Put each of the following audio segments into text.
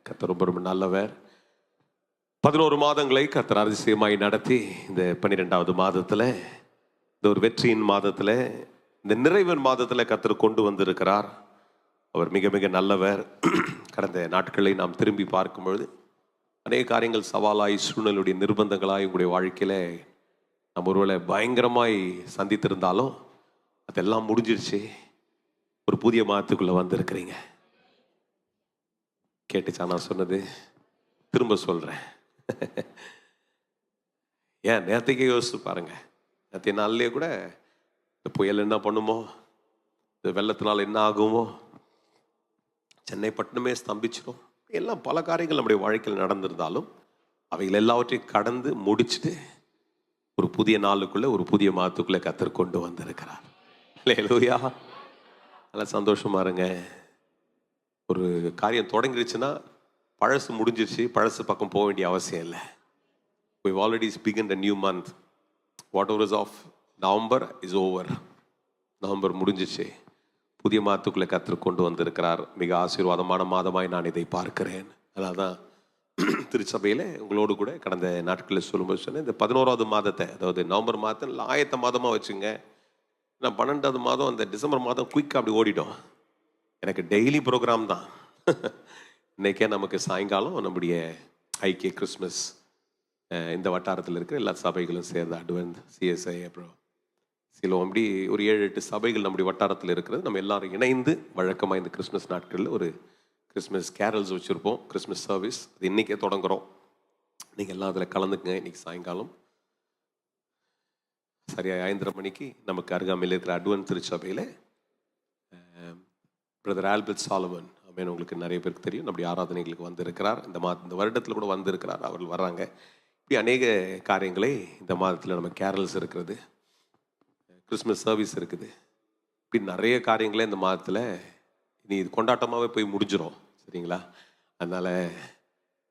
கர்த்தர் ரொம்ப ரொம்ப நல்லவர். 11 மாதங்களை கர்த்தர் அதிசயமாய் நடத்தி இந்த 12வது மாதத்தில், இந்த ஒரு வெற்றியின் மாதத்தில், இந்த நிறைவின் மாதத்தில் கர்த்தர் கொண்டு வந்திருக்கிறார். அவர் மிக மிக நல்லவர். கடந்த நாட்களை நாம் திரும்பி பார்க்கும்பொழுது அநேக காரியங்கள் சவாலாய், சூழ்நிலையுடைய நிர்பந்தங்களாய் உங்களுடைய வாழ்க்கையில் நம்ம ஒருவேளை பயங்கரமாய் சந்தித்திருந்தாலும் அதெல்லாம் முடிஞ்சிருச்சு. ஒரு புதிய மாதத்துக்குள்ளே வந்திருக்கிறீங்க. கேட்டுச்சா நான் சொன்னது? திரும்ப சொல்கிறேன். ஏன் நேற்றுக்கே யோசிச்சு பாருங்க. நேற்றைய நாள்லேயே கூட இந்த புயல் என்ன பண்ணுமோ, இந்த வெள்ளத்தினால் என்ன ஆகுமோ, சென்னை பட்டணமே ஸ்தம்பிச்சிடும், எல்லாம் பல காரியங்கள் நம்முடைய வாழ்க்கையில் நடந்திருந்தாலும் அவைகள் எல்லாவற்றையும் கடந்து முடிச்சுட்டு ஒரு புதிய நாளுக்குள்ளே, ஒரு புதிய மாதத்துக்குள்ளே கர்த்தர் கொண்டு வந்திருக்கிறார். அல்லேலூயா. நல்லா சந்தோஷமா இருங்க. ஒரு காரியம் தொடங்கிருச்சுன்னா பழசு முடிஞ்சிருச்சு, பழசு பக்கம் போக வேண்டிய அவசியம் இல்லை. We've already begun a new month. Whatever is of November is over. November முடிஞ்சிச்சு, புதிய மாதத்துக்குள்ளே கர்த்தர் கொண்டு வந்திருக்கிறார். மிக ஆசீர்வாதமான மாதமாய் நான் இதை பார்க்கிறேன். அதனால தான் திருச்சபையில் உங்களோடு கூட கடந்த நாட்களில் சொல்லும்போது சொன்னேன், இந்த 11வது மாதத்தை, அதாவது நவம்பர் மாதத்தில் ஆயத்த மாதமாக வச்சுங்க. நான் 12வது மாதம், அந்த டிசம்பர் மாதம் குயிக்காக அப்படி ஓடிடும். எனக்கு டெய்லி ப்ரோக்ராம் தான். இன்றைக்கே நமக்கு சாயங்காலம் நம்முடைய ஐக்கிய கிறிஸ்மஸ் இந்த வட்டாரத்தில் இருக்கிற எல்லா சபைகளும் சேர்ந்து அட்வென்ட், சிஎஸ்ஐ, அப்புறம் சிலோ, அப்படி ஒரு 7-8 சபைகள் நம்முடைய வட்டாரத்தில் இருக்கிறது. நம்ம எல்லாரும் இணைந்து வழக்கமாக இந்த கிறிஸ்மஸ் நாட்களில் ஒரு கிறிஸ்மஸ் கேரல்ஸ் வச்சுருப்போம், கிறிஸ்மஸ் சர்வீஸ். அது இன்றைக்கே தொடங்குகிறோம். நீங்கள் எல்லாம் அதில் கலந்துக்குங்க. இன்றைக்கி சாயங்காலம் சரியாக 5:30 மணிக்கு நமக்கு அருகாமையில் இருக்கிற அட்வென்ட் திருச்சபையில் பிரதர் ஆல்பர்ட் சாலமன், அமேன், உங்களுக்கு நிறைய பேருக்கு தெரியும், நம்முடைய ஆராதனைகளுக்கு வந்திருக்கிறார். இந்த வருடத்தில் கூட வந்திருக்கிறார். அவர்கள் வர்றாங்க. இப்படி அநேக காரியங்களை இந்த மாதத்தில் நம்ம கேரல்ஸ் இருக்கிறது, கிறிஸ்மஸ் சர்வீஸ் இருக்குது, இப்படி நிறைய காரியங்களே இந்த மாதத்தில் இனி இது கொண்டாட்டமாகவே போய் முடிஞ்சிடும். சரிங்களா? அதனால்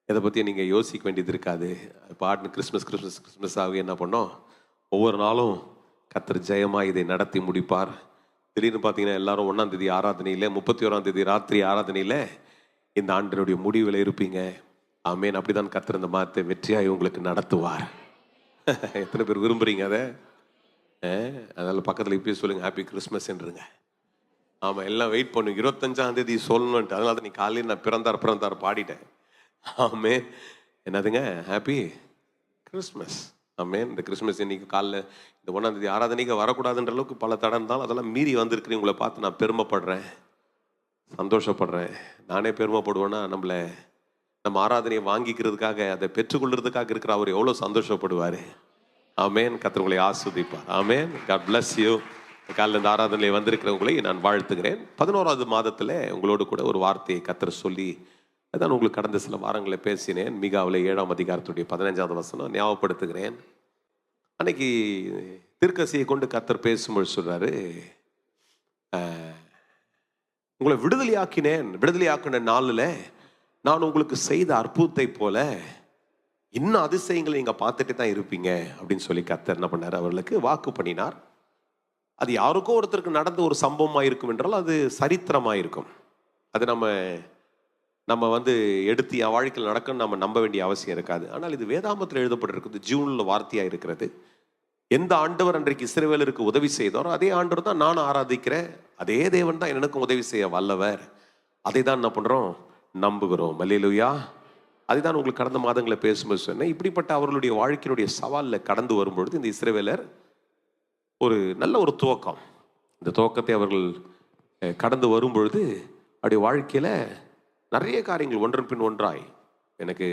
இதை பற்றி நீங்கள் யோசிக்க வேண்டியது இருக்காது. பாட்டுன்னு கிறிஸ்மஸ் கிறிஸ்மஸ் கிறிஸ்மஸ் ஆகி என்ன பண்ணோம், ஒவ்வொரு நாளும் கர்த்தர் ஜெயமாக இதை நடத்தி முடிப்பார். திடீர்னு பார்த்தீங்கன்னா எல்லாரும் 1ஆம் தேதி ஆராதனையில், 31ஆம் தேதி ராத்திரி ஆராதனையில் இந்த ஆண்டினுடைய முடிவில் இருப்பீங்க. ஆமேன். அப்படி தான் கர்த்தர் இந்த மாதத்தை வெற்றியாகி உங்களுக்கு நடத்துவார். எத்தனை பேர் விரும்புகிறீங்க அதை? அதனால் பக்கத்தில் இப்பயே சொல்லுங்கள், ஹாப்பி கிறிஸ்மஸ் என்றுங்க. ஆமாம், எல்லாம் வெயிட் பண்ணுங்க 25ஆம் தேதி சொல்லணுன்ட்டு. அதனால தான் நீ காலையில் நான் பிறந்தார் பாடிட்டேன். ஆமேன். என்னதுங்க? Happy Christmas. ஆமேன். இந்த கிறிஸ்மஸ் இன்னைக்கு காலைல இந்த 1ஆம் தேதி ஆராதனைக்கு வரக்கூடாதுன்ற அளவுக்கு பல தடை இருந்தாலும் அதெல்லாம் மீறி வந்திருக்கிறேன். உங்களை பார்த்து நான் பெருமைப்படுறேன், சந்தோஷப்படுறேன். நானே பெருமைப்படுவேன்னா நம்ம ஆராதனையை வாங்கிக்கிறதுக்காக, அதை பெற்றுக்கொள்றதுக்காக இருக்கிற அவர் எவ்வளோ சந்தோஷப்படுவார். ஆமேன். கர்த்தர் உங்களை ஆஸ்வதிப்பார். ஆமேன். God bless you. காலையில் இந்த ஆராதனையில் வந்திருக்கிறவங்களை நான் வாழ்த்துகிறேன். 11வது மாதத்தில் உங்களோடு கூட ஒரு வார்த்தையை கர்த்தர் சொல்லி, அதான் உங்களுக்கு கடந்த சில வாரங்களில் பேசினேன். மீகாவில் 7ஆம் அதிகாரத்துடைய 15வது வசனம் ஞாபகப்படுத்துகிறேன். அன்னைக்கு தீர்க்கதரிசியை கொண்டு கர்த்தர் பேசும்போது சொல்றாரு, உங்களை விடுதலையாக்கின நாளில் நான் உங்களுக்கு செய்த அற்புதத்தை போல இன்னும் அதிசயங்களை நீங்கள் பார்த்துட்டு தான் இருப்பீங்க அப்படின்னு சொல்லி கர்த்தர் என்ன பண்ணார், அவர்களுக்கு வாக்கு பண்ணினார். அது யாருக்கோ ஒருத்தருக்கு நடந்த ஒரு சம்பவமாக இருக்கும் என்றால் அது சரித்திரமாக இருக்கும். அது நம்ம எடுத்து என் வாழ்க்கையில் நடக்கணும்னு நம்ம நம்ப வேண்டிய அவசியம் இருக்காது. ஆனால் இது வேதாகமத்தில் எழுதப்பட்டிருக்குது, ஜூனில் வார்த்தையாக இருக்கிறது. எந்த ஆண்டவர் அன்றைக்கு இஸ்ரவேலருக்கு உதவி செய்தாரோ அதே ஆண்டவர் தான் நான் ஆராதிக்கிறேன், அதே தேவன் தான் எனக்கும் உதவி செய்ய வல்லவர். அதை தான் என்ன பண்ணுறோம், நம்புகிறோம். அல்லேலூயா. அதை தான் உங்களுக்கு கடந்த மாதங்களை பேசும்போது சொன்னேன். இப்படிப்பட்ட அவர்களுடைய வாழ்க்கையினுடைய சவாலில் கடந்து வரும்பொழுது இந்த இஸ்ரவேலர் ஒரு நல்ல ஒரு துவக்கம், இந்த துவக்கத்தை அவர்கள் கடந்து வரும்பொழுது அவருடைய வாழ்க்கையில் நிறைய காரியங்கள் ஒன்றன் பின் ஒன்றாய், எனக்கு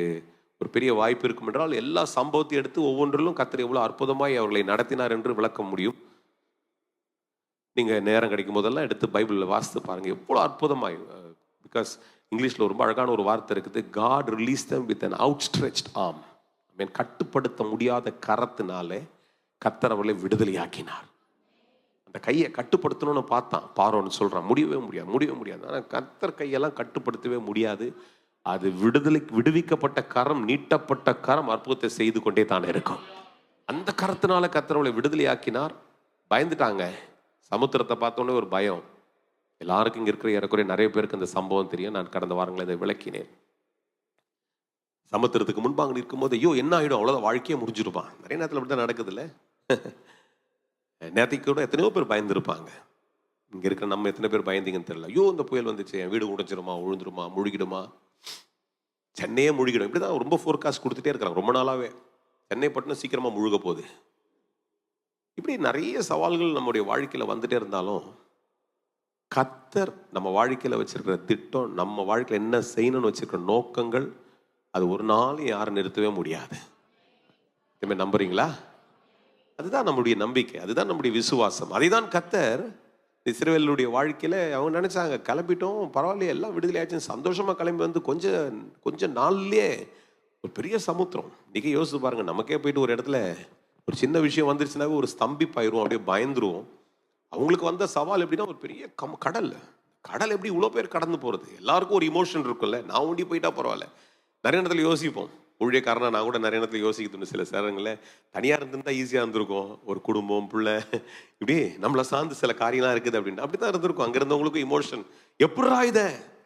ஒரு பெரிய வாய்ப்பு இருக்கும் என்றால் எல்லா சம்பவத்தையும் எடுத்து ஒவ்வொன்றிலும் கர்த்தர் எவ்வளோ அற்புதமாய் அவர்களை நடத்தினார் என்று விளக்க முடியும். நீங்கள் நேரம் கிடைக்கும் போதெல்லாம் எடுத்து பைபிளில் வாசித்து பாருங்கள், எவ்வளோ அற்புதமாய். பிகாஸ் இங்கிலீஷில் ரொம்ப அழகான ஒரு வார்த்தை இருக்குது, God released them with an outstretched arm. கட்டுப்படுத்த முடியாத கரத்தினாலே கர்த்தர் அவர்களை விடுதலையாக்கினார். அந்த கையை கட்டுப்படுத்தணும்னு பார்த்தான் பார்வோன்னு சொல்கிறான், முடியவே முடியாது. ஆனால் கர்த்தர் கையெல்லாம் கட்டுப்படுத்தவே முடியாது. அது விடுவிக்கப்பட்ட கரம், நீட்டப்பட்ட கரம் அற்புதத்தை செய்து கொண்டே தானே இருக்கும். அந்த கரத்தினால கர்த்தர் அவளை விடுதலையாக்கினார். பயந்துட்டாங்க. சமுத்திரத்தை பார்த்தோன்னே ஒரு பயம். எல்லாருக்கும் இங்கே இருக்கிற ஏறக்குறைய நிறைய பேருக்கு இந்த சம்பவம் தெரியும். நான் கடந்த வாரங்களில் இதை விளக்கினேன். சமுத்திரத்துக்கு முன்பாக இருக்கும்போது ஐயோ என்ன ஆகிடும், அவ்வளோதான், வாழ்க்கையே முடிஞ்சிருப்பான். நிறைய நேரத்தில் அப்படி தான் நடக்குதுல்ல. நேற்றுக்கு கூட எத்தனையோ பேர் பயந்துருப்பாங்க. இங்கே இருக்கிற நம்ம எத்தனை பேர் பயந்தீங்கன்னு தெரியல. ஐயோ இந்த புயல் வந்துச்சு, என் வீடு உடைச்சிருமா, விழுந்துருமா, முழுகிடுமா, சென்னையே முழுகிடும். இப்படி தான் ரொம்ப ஃபோர்காஸ்ட் கொடுத்துட்டே இருக்கிறாங்க ரொம்ப நாளாகவே. சென்னை பட்டினம் சீக்கிரமாக முழுக போகுது. இப்படி நிறைய சவால்கள் நம்முடைய வாழ்க்கையில் வந்துட்டே இருந்தாலும் கர்த்தர் நம்ம வாழ்க்கையில் வச்சிருக்கிற திட்டம், நம்ம வாழ்க்கையில் என்ன செய்யணும்னு வச்சிருக்கிற நோக்கங்கள், அது ஒரு நாள் யாரும் நிறுத்தவே முடியாது. நம்புறீங்களா? அதுதான் நம்முடைய நம்பிக்கை, அதுதான் நம்முடைய விசுவாசம். அதை தான் கர்த்தர் இஸ்ரவேலுடைய வாழ்க்கையில அவங்க நினைச்சாங்க, கிளம்பிட்டோம் பரவாயில்லையே, எல்லாம் விடுதலை ஆச்சுன்னு சந்தோஷமா கிளம்பி வந்து கொஞ்சம் நாள்லயே ஒரு பெரிய சமுத்திரம். இன்னைக்கு யோசிச்சு பாருங்க, நமக்கே போயிட்டு ஒரு இடத்துல ஒரு சின்ன விஷயம் வந்துருச்சுனாவே ஒரு ஸ்தம்பிப்பாயிரும், அப்படியே பயந்துருவோம். அவங்களுக்கு வந்த சவால் எப்படின்னா ஒரு பெரிய கடல் எப்படி இவ்வளோ பேர் கடந்து போகிறது. எல்லாருக்கும் ஒரு இமோஷன் இருக்கும்ல, நான் ஒண்டி போயிட்டா பரவாயில்ல. நிறைய நேரத்தில் யோசிப்போம், ஊழியக்காரனா நான் கூட நிறைய நேரத்தில் யோசிக்கணும். சில நேரங்களில் தனியாக இருந்திருந்தா ஈஸியாக இருந்திருக்கும். ஒரு குடும்பம், பிள்ளை, இப்படி நம்மளை சார்ந்து சில காரியம்லாம் இருக்குது அப்படின்னு அப்படி தான் இருந்திருக்கும். அங்கே இருந்தவங்களுக்கும் இமோஷன், எப்படா இதை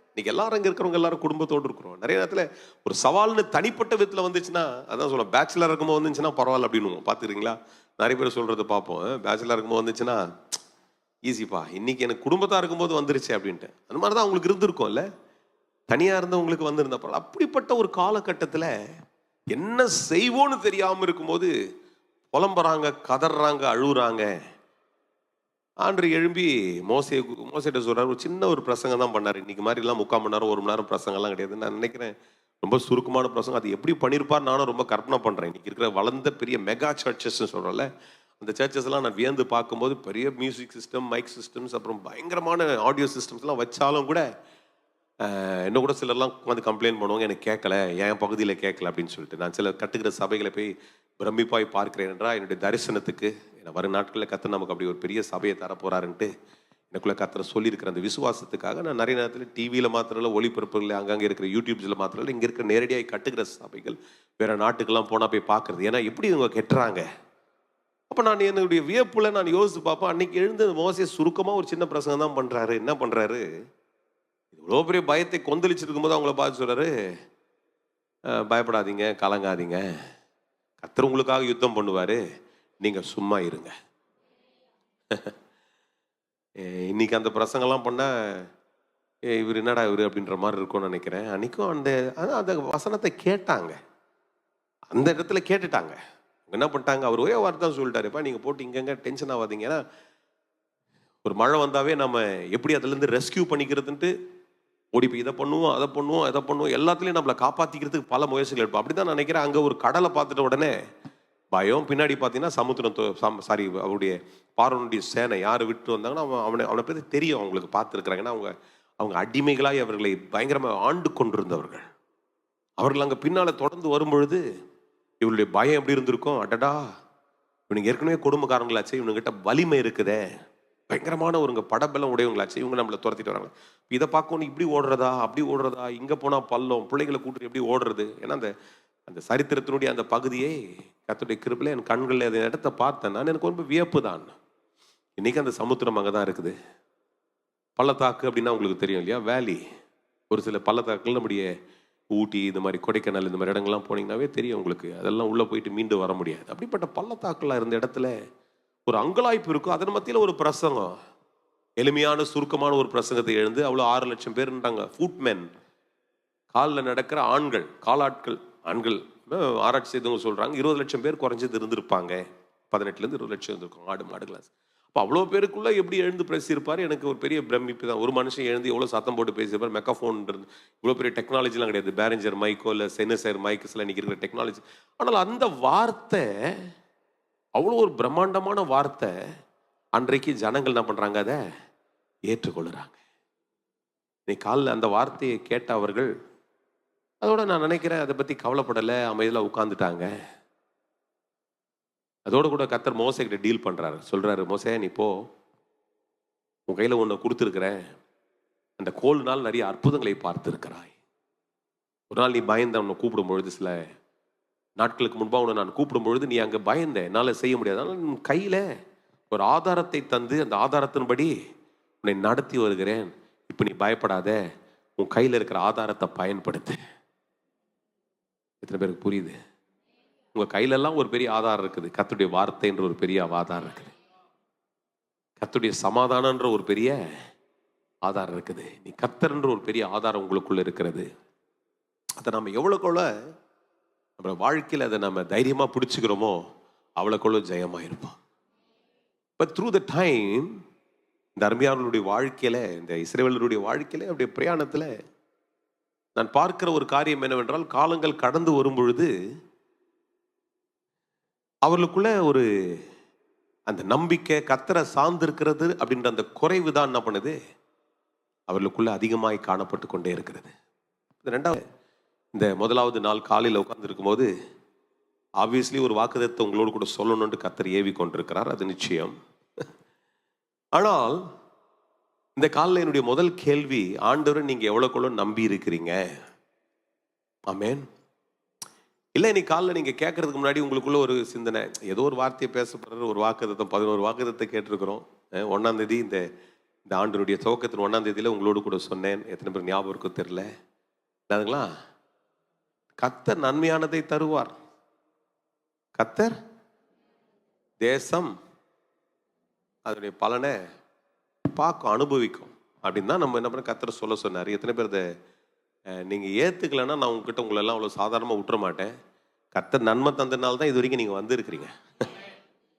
இன்னைக்கு எல்லாரும் அங்கே இருக்கிறவங்க எல்லாரும் குடும்பத்தோடு இருக்கிறோம். நிறைய நேரத்தில் ஒரு சவால்னு தனிப்பட்ட விதத்தில் வந்துச்சுன்னா, அதான் சொல்லுவோம், பேச்சுலர் இருக்கும்போது வந்துச்சுன்னா பரவாயில்ல அப்படின்னு பார்த்துருக்கீங்களா? நிறைய பேர் சொல்றது பார்ப்போம், பேச்சுலர் இருக்கும்போது வந்துச்சுன்னா ஈஸிப்பா, இன்னைக்கு எனக்கு குடும்பத்தா இருக்கும்போது வந்துருச்சு அப்படின்ட்டு. அந்த மாதிரி தான் அவங்களுக்கு இருந்திருக்கும்ல, தனியாக இருந்தவங்களுக்கு வந்திருந்தப்ப. அப்படிப்பட்ட ஒரு காலகட்டத்தில் என்ன செய்வோன்னு தெரியாமல் இருக்கும்போது புலம்புறாங்க, கதறாங்க, அழுகுறாங்க. ஆண்டு எழும்பி மோசைட்ட சொல்றாரு. ஒரு சின்ன ஒரு பிரசங்கம் தான் பண்ணார். இன்னைக்கு மாதிரிலாம் 3/4 மணி நேரம் 1 மணி நேரம் பிரசங்கம்லாம் கிடையாது. நான் நினைக்கிறேன் ரொம்ப சுருக்கமான பிரசங்கம். அது எப்படி பண்ணியிருப்பார் நானும் ரொம்ப கற்பனை பண்ணுறேன். இன்னைக்கு இருக்கிற வளர்ந்த பெரிய மெகா சர்ச்சஸ்ன்னு சொல்கிறோம்ல, அந்த சர்ச்சஸ்லாம் நான் வியந்து பார்க்கும்போது பெரிய மியூசிக் சிஸ்டம், மைக் சிஸ்டம்ஸ், அப்புறம் பயங்கரமான ஆடியோ சிஸ்டம்ஸ்லாம் வச்சாலும் கூட என்ன கூட சிலர்லாம் வந்து கம்ப்ளைண்ட் பண்ணுவாங்க, எனக்கு கேட்கல, என் பகுதியில் கேட்கல அப்படின்னு சொல்லிட்டு. நான் சில கட்டுக்கிற சபைகளை போய் பிரமிப்பாய் பார்க்கிறேன் என்றால் என்னுடைய தரிசனத்துக்கு வரும் நாட்களில் கர்த்தர் நமக்கு அப்படி ஒரு பெரிய சபையை தரப்போறாருன்ட்டு எனக்குள்ளே கர்த்தர் சொல்லியிருக்கிற அந்த விசுவாசத்துக்காக நான் நிறைய நேரத்தில் டிவியில் மாத்திரம் இல்லை, ஒளிபரப்புகளில் அங்கங்கே இருக்கிற யூடியூப்ஸில் மாத்திரம் இல்லை, இங்கே இருக்கிற நேரடியாக கட்டுக்கிற சபைகள் வேறு நாட்டுக்கெல்லாம் போனால் போய் பார்க்குறது. ஏன்னா எப்படி இவங்க கெட்டுறாங்க. அப்போ நான் என்னுடைய வியப்புல நான் யோசித்து பார்ப்பேன். அன்னைக்கு எழுந்து மோசே சுருக்கமாக ஒரு சின்ன பிரசங்கம் தான் பண்ணுறாரு. என்ன பண்ணுறாரு, இவ்வளோ பெரிய பயத்தை கொந்தளிச்சிருக்கும் போது அவங்கள பார்த்து சொல்கிறாரு, பயப்படாதீங்க, கலங்காதீங்க, கர்த்தர் உங்களுக்காக யுத்தம் பண்ணுவார், நீங்கள் சும்மா இருங்க. இன்னைக்கு அந்த பிரசங்கெல்லாம் பண்ணால் இவர் என்னடா இவர் அப்படின்ற மாதிரி இருக்கும்னு நினைக்கிறேன். அன்றைக்கும் அந்த வசனத்தை கேட்டாங்க, அந்த இடத்துல கேட்டுட்டாங்க. என்ன பண்ணிட்டாங்க, அவர் ஒரே வார்த்தை சொல்லிட்டாருப்பா, நீங்கள் போட்டு இங்கங்க டென்ஷன் ஆகாதீங்க. ஏன்னா ஒரு மழை வந்தாவே நம்ம எப்படி அதுலேருந்து ரெஸ்கியூ பண்ணிக்கிறதுன்ட்டு ஓடி போய் இதை பண்ணுவோம், அதை பண்ணுவோம், எதை பண்ணுவோம், எல்லாத்துலேயும் நம்மளை காப்பாற்றிக்கிறதுக்கு பல முயற்சிகள் எடுப்போம். அப்படி தான் நான் நினைக்கிறேன். அங்கே ஒரு கடலை பார்த்துட்ட உடனே பயம், பின்னாடி பார்த்தீங்கன்னா சாரி அவருடைய பார்வனுடைய சேனை யார் விட்டு வந்தாங்கன்னா அவனை பற்றி தெரியும், அவங்களுக்கு பார்த்துருக்குறாங்கன்னா அவங்க அடிமைகளாய் அவர்களை பயங்கரமாக ஆண்டு கொண்டிருந்தவர்கள். அவர்கள் அங்கே பின்னால் தொடர்ந்து வரும்பொழுது இவளுடைய பயம் எப்படி இருந்திருக்கும், அடடா இவனுக்கு ஏற்கனவே கொடுமைக்காரங்களாச்சு, இவனுங்கிட்ட வலிமை இருக்குதே, பயங்கரமான ஒருங்க படபெல்லாம் உடையவங்களாச்சு, இவங்க நம்மளை துரத்திட்டு வராங்க. இதை பார்க்கணும், இப்படி ஓடுறதா அப்படி ஓடுறதா, இங்கே போனால் பள்ளம், பிள்ளைகளை கூட்டிட்டு எப்படி ஓடுறது. ஏன்னா அந்த சரித்திரத்தினுடைய அந்த பகுதியை கர்த்தருடைய கிருபையில என் கண்களில் அந்த இடத்த பார்த்தேன் நான். எனக்கு ரொம்ப வியப்பு தான். இன்னைக்கு அந்த சமுத்திரம் அங்கே தான் இருக்குது. பள்ளத்தாக்கு அப்படின்னா உங்களுக்கு தெரியும் இல்லையா, வேலி. ஒரு சில பள்ளத்தாக்குகள் நம்முடைய ஊட்டி, இந்த மாதிரி கொடைக்கானல், இந்த மாதிரி இடங்கள்லாம் போனீங்கன்னாவே தெரியும் உங்களுக்கு. அதெல்லாம் உள்ளே போயிட்டு மீண்டு வர முடியாது. அப்படிப்பட்ட பள்ளத்தாக்குலாம் இருந்த இடத்துல ஒரு அங்கலாய்ப்பு இருக்கும். அதன் மத்தியில் ஒரு பிரசங்கம், எளிமையான சுருக்கமான ஒரு பிரசங்கத்தை எழுந்து அவ்வளோ 6 லட்சம் பேருன்றாங்க. ஃபுட்மென், காலில் நடக்கிற ஆண்கள், காலாட்கள், ஆண்கள். ஆராய்ச்சி செய்தவங்க சொல்கிறாங்க 20 லட்சம் பேர் குறைஞ்சது இருந்திருப்பாங்க. 18லேருந்து 20 லட்சம் இருந்திருக்கும் ஆடு மாடுகள். அப்போ அவ்வளோ பேருக்குள்ளே எப்படி எழுந்து பேசியிருப்பார். எனக்கு ஒரு பெரிய பிரமிப்பு தான். ஒரு மனுஷன் எழுந்து எவ்வளோ சத்தம் போட்டு பேசியிருப்பார். மெக்காஃபோன் இருந்து இவ்வளோ பெரிய டெக்னாலஜிலாம் கிடையாது, பேரஞ்சர் மைக்கோ இல்லை செனசர் மைக்ஸ்லாம் இன்றைக்கி இருக்கிற டெக்னாலஜி. ஆனால் அந்த வார்த்தை அவ்வளோ ஒரு பிரம்மாண்டமான வார்த்தை. அன்றைக்கு ஜனங்கள் என்ன பண்ணுறாங்க, அதை ஏற்றுக்கொள்ளுறாங்க. இன்னைக்கு காலில் அந்த வார்த்தையை கேட்ட அவர்கள் அதோட நான் நினைக்கிறேன் அதை பற்றி கவலைப்படலை, அமைதியில் உட்காந்துட்டாங்க. அதோடு கூட கர்த்தர் மோசைக்கிட்ட டீல் பண்ணுறாரு. சொல்கிறாரு, மோசே நீ போ, உன் கையில் ஒன்று கொடுத்துருக்குறேன், அந்த கோல்னால் நிறைய அற்புதங்களை பார்த்துருக்கிறாய். ஒரு நாள் நீ பயந்த உன்னை கூப்பிடும் பொழுது, சில நாட்களுக்கு முன்பாக உன்னை நான் கூப்பிடும் பொழுது நீ அங்கே பயந்த, என்னால் செய்ய முடியாது. ஆனால் உன் கையில் ஒரு ஆதாரத்தை தந்து அந்த ஆதாரத்தின்படி உன்னை நடத்தி வருகிறேன். இப்போ நீ பயப்படாத, உன் கையில் இருக்கிற ஆதாரத்தை பயன்படுத்து. எத்தனை பேருக்கு புரியுது? உங்கள் கையிலெல்லாம் ஒரு பெரிய ஆதாரம் இருக்குது. கர்த்தருடைய வார்த்தைன்ற ஒரு பெரிய ஆதாரம் இருக்குது. கர்த்தருடைய சமாதானன்ற ஒரு பெரிய ஆதாரம் இருக்குது. நீ கர்த்தர்ன்ற ஒரு பெரிய ஆதாரம் உங்களுக்குள்ள இருக்கிறது. அதை நம்ம எவ்வளோக்குள்ள நம்ம வாழ்க்கையில் அதை நம்ம தைரியமாக பிடிச்சிக்கிறோமோ அவ்வளோக்குள்ள ஜெயமாக இருப்போம். பட் த்ரூ த டைம் இந்த அருமையானவர்களுடைய வாழ்க்கையில், இந்த இஸ்ரவேலருடைய வாழ்க்கையில், அப்படியே பிரயாணத்தில் நான் பார்க்கிற ஒரு காரியம் என்னவென்றால், காலங்கள் கடந்து வரும் பொழுது அவர்களுக்குள்ள ஒரு அந்த நம்பிக்கை, கர்த்தரை சார்ந்திருக்கிறது அப்படின்ற அந்த குறைவு தான் என்ன பண்ணுது, அவர்களுக்குள்ள அதிகமாய் காணப்பட்டு கொண்டே இருக்கிறது. ரெண்டாவது, இந்த முதலாவது நாள் காலையில் உட்கார்ந்து இருக்கும்போது ஆப்வியஸ்லி ஒரு வாக்குத்தத்தத்தை உங்களோடு கூட சொல்லணும்னு கர்த்தர் ஏவி கொண்டிருக்கிறார், அது நிச்சயம். ஆனால் இந்த காலையில் என்னுடைய முதல் கேள்வி, ஆண்டவரை நீங்கள் எவ்வளோக்குள்ள நம்பி இருக்கிறீங்க? ஆமேன். இல்லை, இன்னைக்கு காலையில் நீங்கள் கேட்கறதுக்கு முன்னாடி உங்களுக்குள்ள ஒரு சிந்தனை, ஏதோ ஒரு வார்த்தையை பேசப்படுற ஒரு வாக்குத்தத்தம், 11 வாக்குத்தத்தை கேட்டிருக்கிறோம். 1ஆம் தேதி இந்த ஆண்டினுடைய துவக்கத்தின் 1ஆம் தேதியில் உங்களோடு கூட சொன்னேன். எத்தனை பேர் ஞாபகம் இருக்கும் தெரியல. அதுங்களா, கர்த்தர் நன்மையானதை தருவார். கர்த்தர் தேசம் அதனுடைய பலனை பார்க்கும், அனுபவிக்கும் அப்படின்னு தான் நம்ம என்ன பண்ண கர்த்தர் சொல்ல சொன்னார். எத்தனை பேர் இதை நீங்கள் ஏற்றுக்கலைன்னா நான் உங்ககிட்ட உங்களெல்லாம் அவ்வளோ சாதாரணமாக விட்டுற மாட்டேன். கர்த்தர் நன்மை தந்தனால தான் இது வரைக்கும் நீங்கள் வந்திருக்கிறீங்க.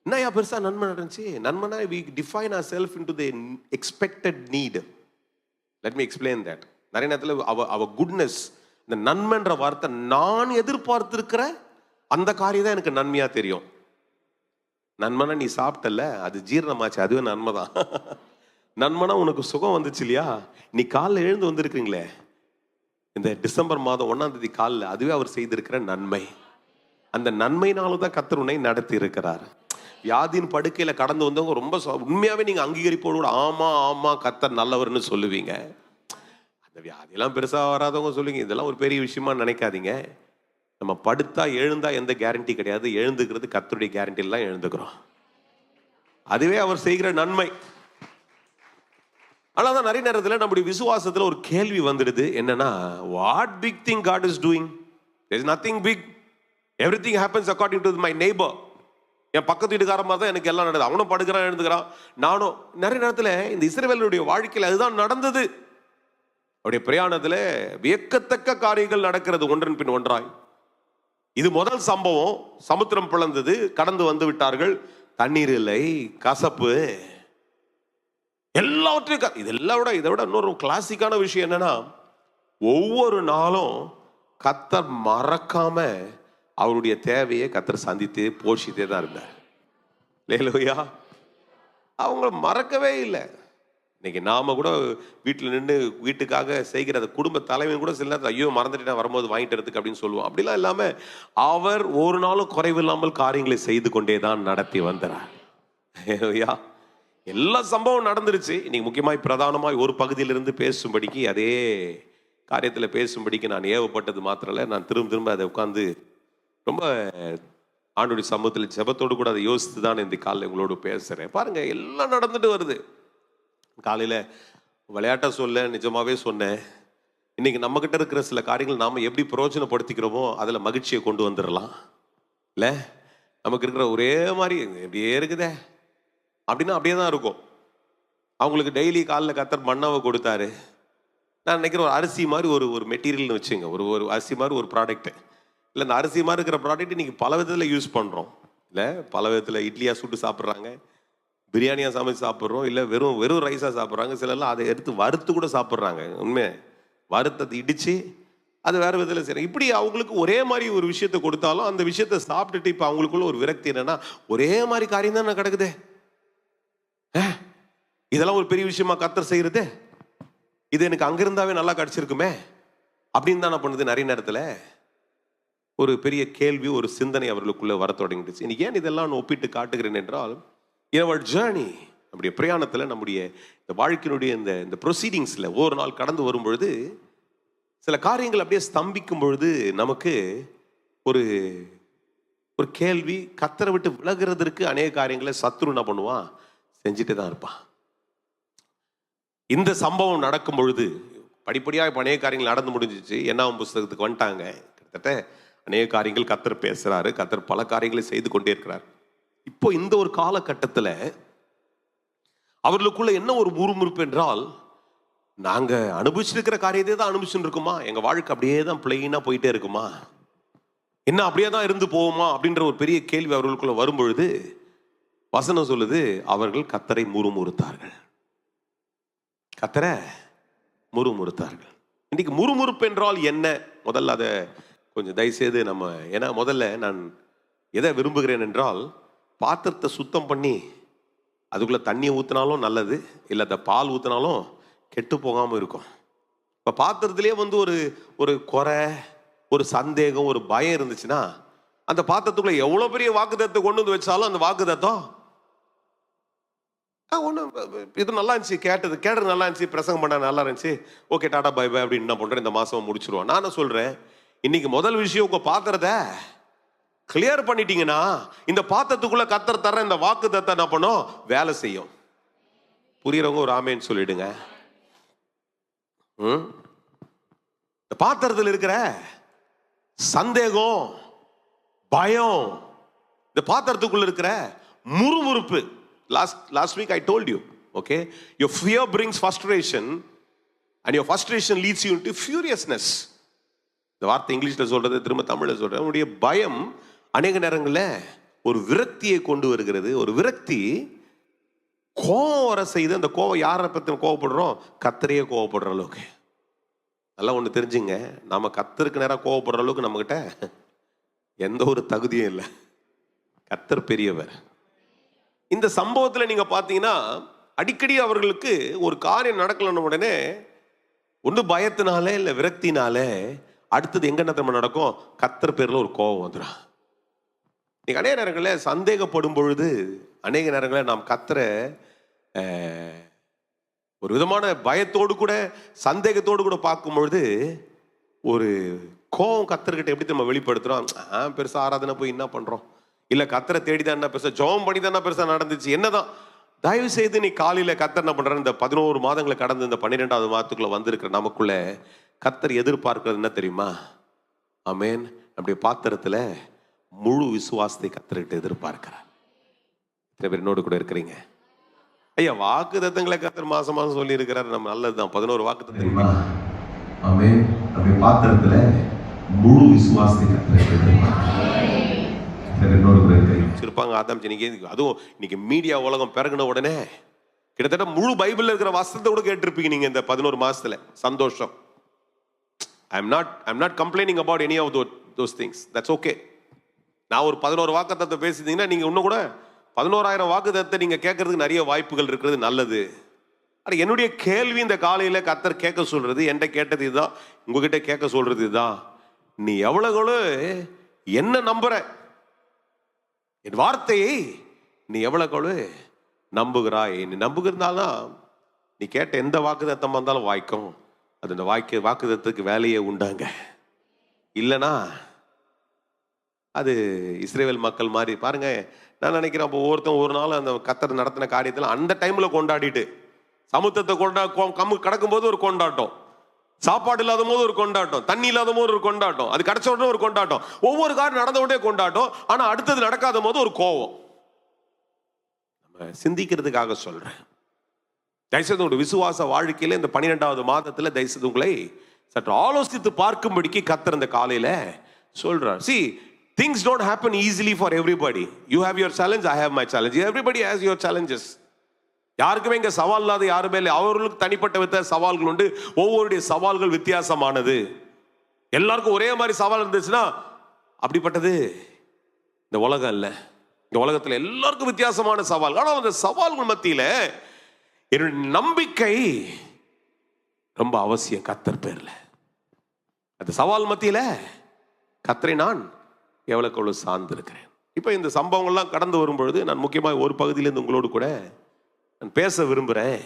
என்னையா பெருசாக நன்மை நடந்துச்சு? நன்மைனா we define ourselves into the expected need. Let me explain that. நிறைய நேரத்தில் our goodness, இந்த நன்மைன்ற வார்த்தை நான் எதிர்பார்த்திருக்கிற அந்த காரியம் தான் எனக்கு நன்மையாக தெரியும். நன்மைனா நீ சாப்பிட்டல, அது ஜீரணமாச்சு, அதுவே நன்மை தான். நன்மைனா உனக்கு சுகம் வந்துச்சு இல்லையா? நீ காலைல எழுந்து வந்திருக்கீங்களே இந்த டிசம்பர் மாதம் 1ஆம் தேதி காலில், அதுவே அவர் செய்திருக்கிற நன்மை. அந்த நன்மையினாலும் தான் கர்த்தர் உன்னை நடத்தி இருக்கிறார். வியாதியின் படுக்கையில கடந்து வந்தவங்க ரொம்ப உண்மையாவே நீங்க அங்கீகரிப்போடு கூட ஆமா ஆமா கர்த்தர் நல்லவர்னு சொல்லுவீங்க. அந்த வியாதியெல்லாம் பெருசா வராதவங்க சொல்லுவீங்க. இதெல்லாம் ஒரு பெரிய விஷயமா நினைக்காதீங்க. நம்ம படுத்தா எழுந்தா எந்த கேரண்டி கிடையாது. எழுந்துக்கிறது கர்த்தருடைய கேரண்டியில் தான் எழுந்துக்கிறோம். அதுவே அவர் செய்கிற நன்மை. ஆனால் தான் நிறைய நேரத்தில் நம்முடைய விசுவாசத்தில் ஒரு கேள்வி வந்துடுது. என்னன்னா, what big thing God is doing? There is nothing big. Everything happens according to my neighbour. என் பக்கத்து வீட்டுக்காரமா தான் எனக்கு எல்லாம் நடக்குது. அவனும் படுக்கிறான், எழுந்துக்கிறான், நானும். நிறைய நேரத்தில் இந்த இஸ்ரவேலுடைய வாழ்க்கையில் அதுதான் நடந்தது. அவருடைய பிரயாணத்தில் வியக்கத்தக்க காரியங்கள் நடக்கிறது ஒன்றன் பின் ஒன்றாய். இது முதல் சம்பவம். சமுத்திரம் பிளந்தது, கடந்து வந்து விட்டார்கள். தண்ணீர் இல்லை, கசப்பு, எல்லாவற்றையும். இதெல்லாம் விட இதை விட இன்னொரு கிளாசிக்கான விஷயம் என்னன்னா, ஒவ்வொரு நாளும் கர்த்தர் மறக்காம அவருடைய தேவையை கர்த்தர் சந்தித்து போஷித்தே தான் இருந்தார். லேலூயா. அவங்க மறக்கவே இல்லை. இன்னைக்கு நாம கூட வீட்டில் நின்று வீட்டுக்காக செய்கிற குடும்ப தலைவன் கூட சில நேரத்தில் ஐயோ மறந்துட்டு நான் வரும்போது வாங்கிட்டு வரதுக்கு அப்படின்னு சொல்லுவோம். அப்படிலாம் இல்லாம அவர் ஒரு நாளும் குறைவில்லாமல் காரியங்களை செய்து கொண்டே தான் நடத்தி வந்தார். எல்லா சம்பவம் நடந்துருச்சு. இன்னைக்கு முக்கியமாய் பிரதானமாய் ஒரு பகுதியிலிருந்து பேசும்படிக்கு, அதே காரியத்தில் பேசும்படிக்கு நான் ஏவப்பட்டது மாத்திரல, நான் திரும்ப அதை உட்காந்து ரொம்ப ஆண்டுடைய சமூகத்தில் ஜெபத்தோடு கூட அதை யோசித்து தான் இந்த காலையில் உங்களோடு பேசுகிறேன். பாருங்க, எல்லாம் நடந்துட்டு வருது. காலையில் விளையாட்டாக சொல்ல, நிஜமாவே சொன்னேன். இன்னைக்கு நம்மகிட்ட இருக்கிற சில காரியங்கள் நாம் எப்படி பிரயோஜனப்படுத்திக்கிறோமோ அதில் மகிழ்ச்சியை கொண்டு வந்துடலாம். இல்லை, நமக்கு இருக்கிற ஒரே மாதிரி எப்படியே இருக்குதே அப்படின்னா அப்படியே தான் இருக்கும். அவங்களுக்கு டெய்லி காலையில் கர்த்தர் மண்ணாவை கொடுத்தாரு. நான் நினைக்கிறேன் ஒரு அரிசி மாதிரி ஒரு மெட்டீரியல்னு வச்சுங்க, ஒரு அரிசி மாதிரி ஒரு ப்ராடக்ட்டு. இல்லை, இந்த அரிசி மாதிரி இருக்கிற ப்ராடக்ட் இன்றைக்கி பல விதத்தில் யூஸ் பண்ணுறோம். இல்லை, பல விதத்தில் இட்லியாக சுட்டு சாப்பிட்றாங்க, பிரியாணியாக சமைச்சு சாப்பிட்றோம், இல்லை வெறும் ரைஸாக சாப்பிட்றாங்க. சிலர்லாம் அதை எடுத்து வறுத்து கூட சாப்பிட்றாங்க. உண்மை, வறுத்ததை இடித்து அது வேறு விதத்தில் செய்கிறாங்க. இப்படி அவங்களுக்கு ஒரே மாதிரி ஒரு விஷயத்தை கொடுத்தாலும் அந்த விஷயத்தை சாப்பிட்டுட்டு இப்போ அவங்களுக்குள்ள ஒரு விரக்தி என்னென்னா, ஒரே மாதிரி காரியம் தான் கிடக்குதே, இதெல்லாம் ஒரு பெரிய விஷயமா கர்த்தர் செய்கிறது, இது எனக்கு அங்கிருந்தாவே நல்லா கிடைச்சிருக்குமே அப்படின்னு தான் பண்ணுது. நிறைய நேரத்தில் ஒரு பெரிய கேள்வி, ஒரு சிந்தனை அவர்களுக்குள்ள வர தொடங்கிடுச்சு. இன்னைக்கு ஏன் இதெல்லாம் ஒப்பிட்டு காட்டுகிறேன் என்றால், our journey, நம்முடைய பிரயாணத்தில், நம்முடைய இந்த வாழ்க்கையினுடைய இந்த ப்ரொசீடிங்ஸில் ஒரு நாள் கடந்து வரும் பொழுது சில காரியங்கள் அப்படியே ஸ்தம்பிக்கும் பொழுது நமக்கு ஒரு கேள்வி. கர்த்தரை விட்டு விலகிறதுக்கு அநேக காரியங்களை சத்துரு என்ன பண்ணுவான், செஞ்சுட்டு தான் இருப்பான். இந்த சம்பவம் நடக்கும் பொழுது படிப்படியாக இப்போ அநேக காரியங்கள் நடந்து முடிஞ்சிச்சு. என்னாகும் புஸ்தகத்துக்கு வந்துட்டாங்க. கிட்டத்தட்ட அநேக காரியங்கள் கர்த்தர் பேசுறாரு. கர்த்தர் பல காரியங்களை செய்து கொண்டே இருக்கிறார். இப்போ இந்த ஒரு காலகட்டத்தில் அவர்களுக்குள்ள என்ன ஒரு முறுமுறுப்பு என்றால், நாங்க அனுபவிச்சிருக்கிற காரியத்தை தான் அனுபவிச்சுட்டு இருக்குமா, எங்க வாழ்க்கை அப்படியே தான் பிளெயினா போயிட்டே இருக்குமா, என்ன அப்படியே தான் இருந்து போகுமா அப்படின்ற ஒரு பெரிய கேள்வி அவர்களுக்குள்ள வரும்பொழுது வசனம் சொல்லுது, அவர்கள் கர்த்தரை முறுமுறுத்தார்கள். கர்த்தரை முறுமுறுத்தார்கள். இன்னைக்கு முறுமுறுப்பு என்றால் என்ன? முதல்ல அதை கொஞ்சம் தயவுசெய்து நம்ம, ஏன்னா முதல்ல நான் எதை விரும்புகிறேன் என்றால், பாத்திரத்தை சுத்தம் பண்ணி அதுக்குள்ள தண்ணியை ஊற்றினாலும் நல்லது, இல்லை அந்த பால் ஊற்றினாலும் கெட்டு போகாமல் இருக்கும். இப்போ பாத்திரத்திலே ஒரு ஒரு குறை, ஒரு சந்தேகம், ஒரு பயம் இருந்துச்சுன்னா அந்த பாத்திரத்துக்குள்ள எவ்வளோ பெரிய வாக்குத்தத்தை கொண்டு வந்து வச்சாலும் அந்த வாக்குத்தத்தம் ஒன்று, இது நல்லா இருந்துச்சு, கேட்டது நல்லா இருந்துச்சு, பிரசங்கம் பண்ண நல்லா இருந்துச்சு, ஓகே டாடா பை பை அப்படின்னு என்ன பண்ணுறேன், இந்த மாதம் முடிச்சிருவோம். நான் சொல்கிறேன், இன்னைக்கு முதல் விஷயம் உங்கள் பாத்திரத்தை கிளியர் பண்ணிட்டீங்கன்னா இந்த பாத்திரத்துக்குள்ள கர்த்தர் தர இந்த வாக்குத்தத்தை என்ன பண்ணும், வேலை செய்யும். புரியறவங்க ஒரு ஆமேன்னு சொல்லிடுங்க. இந்த பாத்திரத்தில் இருக்கிற சந்தேகம், பயம், இந்த பாத்திரத்துக்குள்ள இருக்கிற முறுமுறுப்பு. Last week I told you, okay, your fear brings frustration and your frustration leads you into furiousness. இந்த வார்த்தை இங்கிலீஷ்ல சொல்றது திரும்ப தமிழ்ல சொல்றேன். உன்னுடைய பயம் அநேக நேரங்களில் ஒரு விரக்தியை கொண்டு வருகிறது. ஒரு விரக்தி கோபம் வர செய்து, அந்த கோபம் யாரை பற்றி கோவப்படுறோம், கர்த்தரையே கோவப்படுற அளவுக்கு. நல்லா ஒன்று தெரிஞ்சுங்க, நாம கர்த்தருக்கு நேராக கோவப்படுற அளவுக்கு நம்மகிட்ட எந்த ஒரு தகுதியும் இல்லை. கர்த்தர் பெரியவர். இந்த சம்பவத்தில் நீங்க பார்த்தீங்கன்னா அடிக்கடி அவர்களுக்கு ஒரு காரியம் நடக்கலன்னு உடனே ஒன்று பயத்தினாலே இல்லை விரக்தினாலே அடுத்தது எங்க என்ன நடக்கும், கர்த்தர் பேர்ல ஒரு கோபம் வந்துடும். நீங்க அநேக நேரங்களில் சந்தேகப்படும் பொழுது, அநேக நேரங்களில் நாம் கர்த்தரை ஒரு விதமான பயத்தோடு கூட சந்தேகத்தோடு கூட பார்க்கும் பொழுது ஒரு கோபம் கர்த்தர்கிட்ட எப்படி நம்ம வெளிப்படுத்துறோம், பெருசா ஆராதனை போய் என்ன பண்றோம், இல்ல கர்த்தரை தேடிதான் என்ன பெருசா, ஜெபம் பண்ணி தான் பெருசா நடந்துச்சு, என்னதான். தயவு செய்து நீ காலையில கர்த்தர் என்ன பண்ற, இந்த 11 மாதங்களை கடந்து இந்த 12வது மாதத்துக்குள்ள வந்திருக்கிற நமக்குள்ள கர்த்தர் எதிர்பார்க்கிறது என்ன தெரியுமா? ஆமென். நம்முடைய பாத்திரத்துல முழு விசுவாசத்தை கர்த்தர்கிட்ட எதிர்பார்க்கிறார். சில பேர் என்னோடு கூட இருக்கிறீங்க. ஐயா, வாக்கு தத்தங்களை கர்த்தர் மாசம் மாசம் சொல்லி இருக்கிறார், நம்ம நல்லதுதான். 11 வாக்கு தத்தம். ஆமென். நம்முடைய பாத்திரத்துல முழு விசுவாசத்தை கர்த்தர்கிட்ட எதிர்பார்க்கிறார். இருப்பாங்க ஆதாம் ஜெனிக்கு. அதுவும் இன்னைக்கு மீடியா உலகம் பிறகுன உடனே கிட்டத்தட்ட முழு பைபிள்ல இருக்கிற வசனத்தை கூட கேட்டிருப்பீங்க நீங்க இந்த 11 மாசத்துல. சந்தோஷம். I'm not complaining about any of those things. That's okay. நான் ஒரு 11 வாக்குத்தத்தத்தை பேசிட்டீங்கன்னா நீங்க இன்னும் கூட 11,000 வாக்குத்தத்தத்தை நீங்க கேட்கறதுக்கு நிறைய வாய்ப்புகள் இருக்கிறது, நல்லது. ஆனால் என்னுடைய கேள்வி இந்த காலையில கர்த்தர் கேட்க சொல்றது, என்கிட்ட கேட்டது இதுதான், உங்ககிட்ட கேட்க சொல்றது இதுதான். நீ எவ்வளவு என்ன நம்புற, என் வார்த்தையை நீ எவ்வளவு நம்புகிறாய். நீ நம்புகிறதால்தான் நீ கேட்ட எந்த வாக்குத்தத்தம் வந்தாலும் வாய்க்கும். அது இந்த வாக்குத்தத்துக்கு வேலையே உண்டாங்க. இல்லைனா அது இஸ்ரேல் மக்கள் மாதிரி பாருங்க. நான் நினைக்கிறேன், அப்போ ஒவ்வொருத்தன் ஒரு நாள் அந்த கர்த்தர் நடத்தின காரியத்தில் அந்த டைம்ல கொண்டாடிட்டு, சமுத்திரத்தை கடக்கும் போது ஒரு கொண்டாட்டம், சாப்பாடு இல்லாத போது ஒரு கொண்டாட்டம், தண்ணி இல்லாத போது ஒரு கொண்டாட்டம், அது கிடைச்ச உடனே ஒரு கொண்டாட்டம், ஒவ்வொரு காரியம் நடந்த உடனே கொண்டாட்டம். ஆனா அடுத்தது நடக்காத போது ஒரு கோபம். நம்ம சிந்திக்கிறதுக்காக சொல்றேன். தயவுசெய்து உங்களுடைய விசுவாச வாழ்க்கையில இந்த 12வது மாதத்துல தயவுசெய்து உங்களை சற்று ஆலோசித்து பார்க்கும்படிக்கு கர்த்தர் இந்த காலையில சொல்றார். See, things don't happen easily for everybody. You have your challenge, I have my challenge. Everybody has your challenges. யாருக்குமே இங்க சவால் இல்லாத யாருமே இல்லை. அவர்களுக்கு தனிப்பட்ட சவால்கள் உண்டு. ஒவ்வொருடைய சவால்கள் வித்தியாசமானது. எல்லாருக்கும் ஒரே மாதிரி சவால் இருந்துச்சுன்னா அப்படிப்பட்டது இந்த உலகம் இல்லை. இந்த உலகத்துல எல்லாருக்கும் வித்தியாசமான சவால். ஆனால் அந்த சவால்கள் மத்தியில என்னுடைய நம்பிக்கை ரொம்ப அவசியம் கர்த்தர் பேர்ல. அந்த சவால் மத்தியில கர்த்தரை நான் எவ்வளவு சார்ந்து இருக்கிறேன். இப்ப இந்த சம்பவங்கள்லாம் கடந்து வரும்பொழுது நான் முக்கியமாக ஒரு பகுதியிலிருந்து உங்களோடு கூட நான் பேச விரும்புறேன்.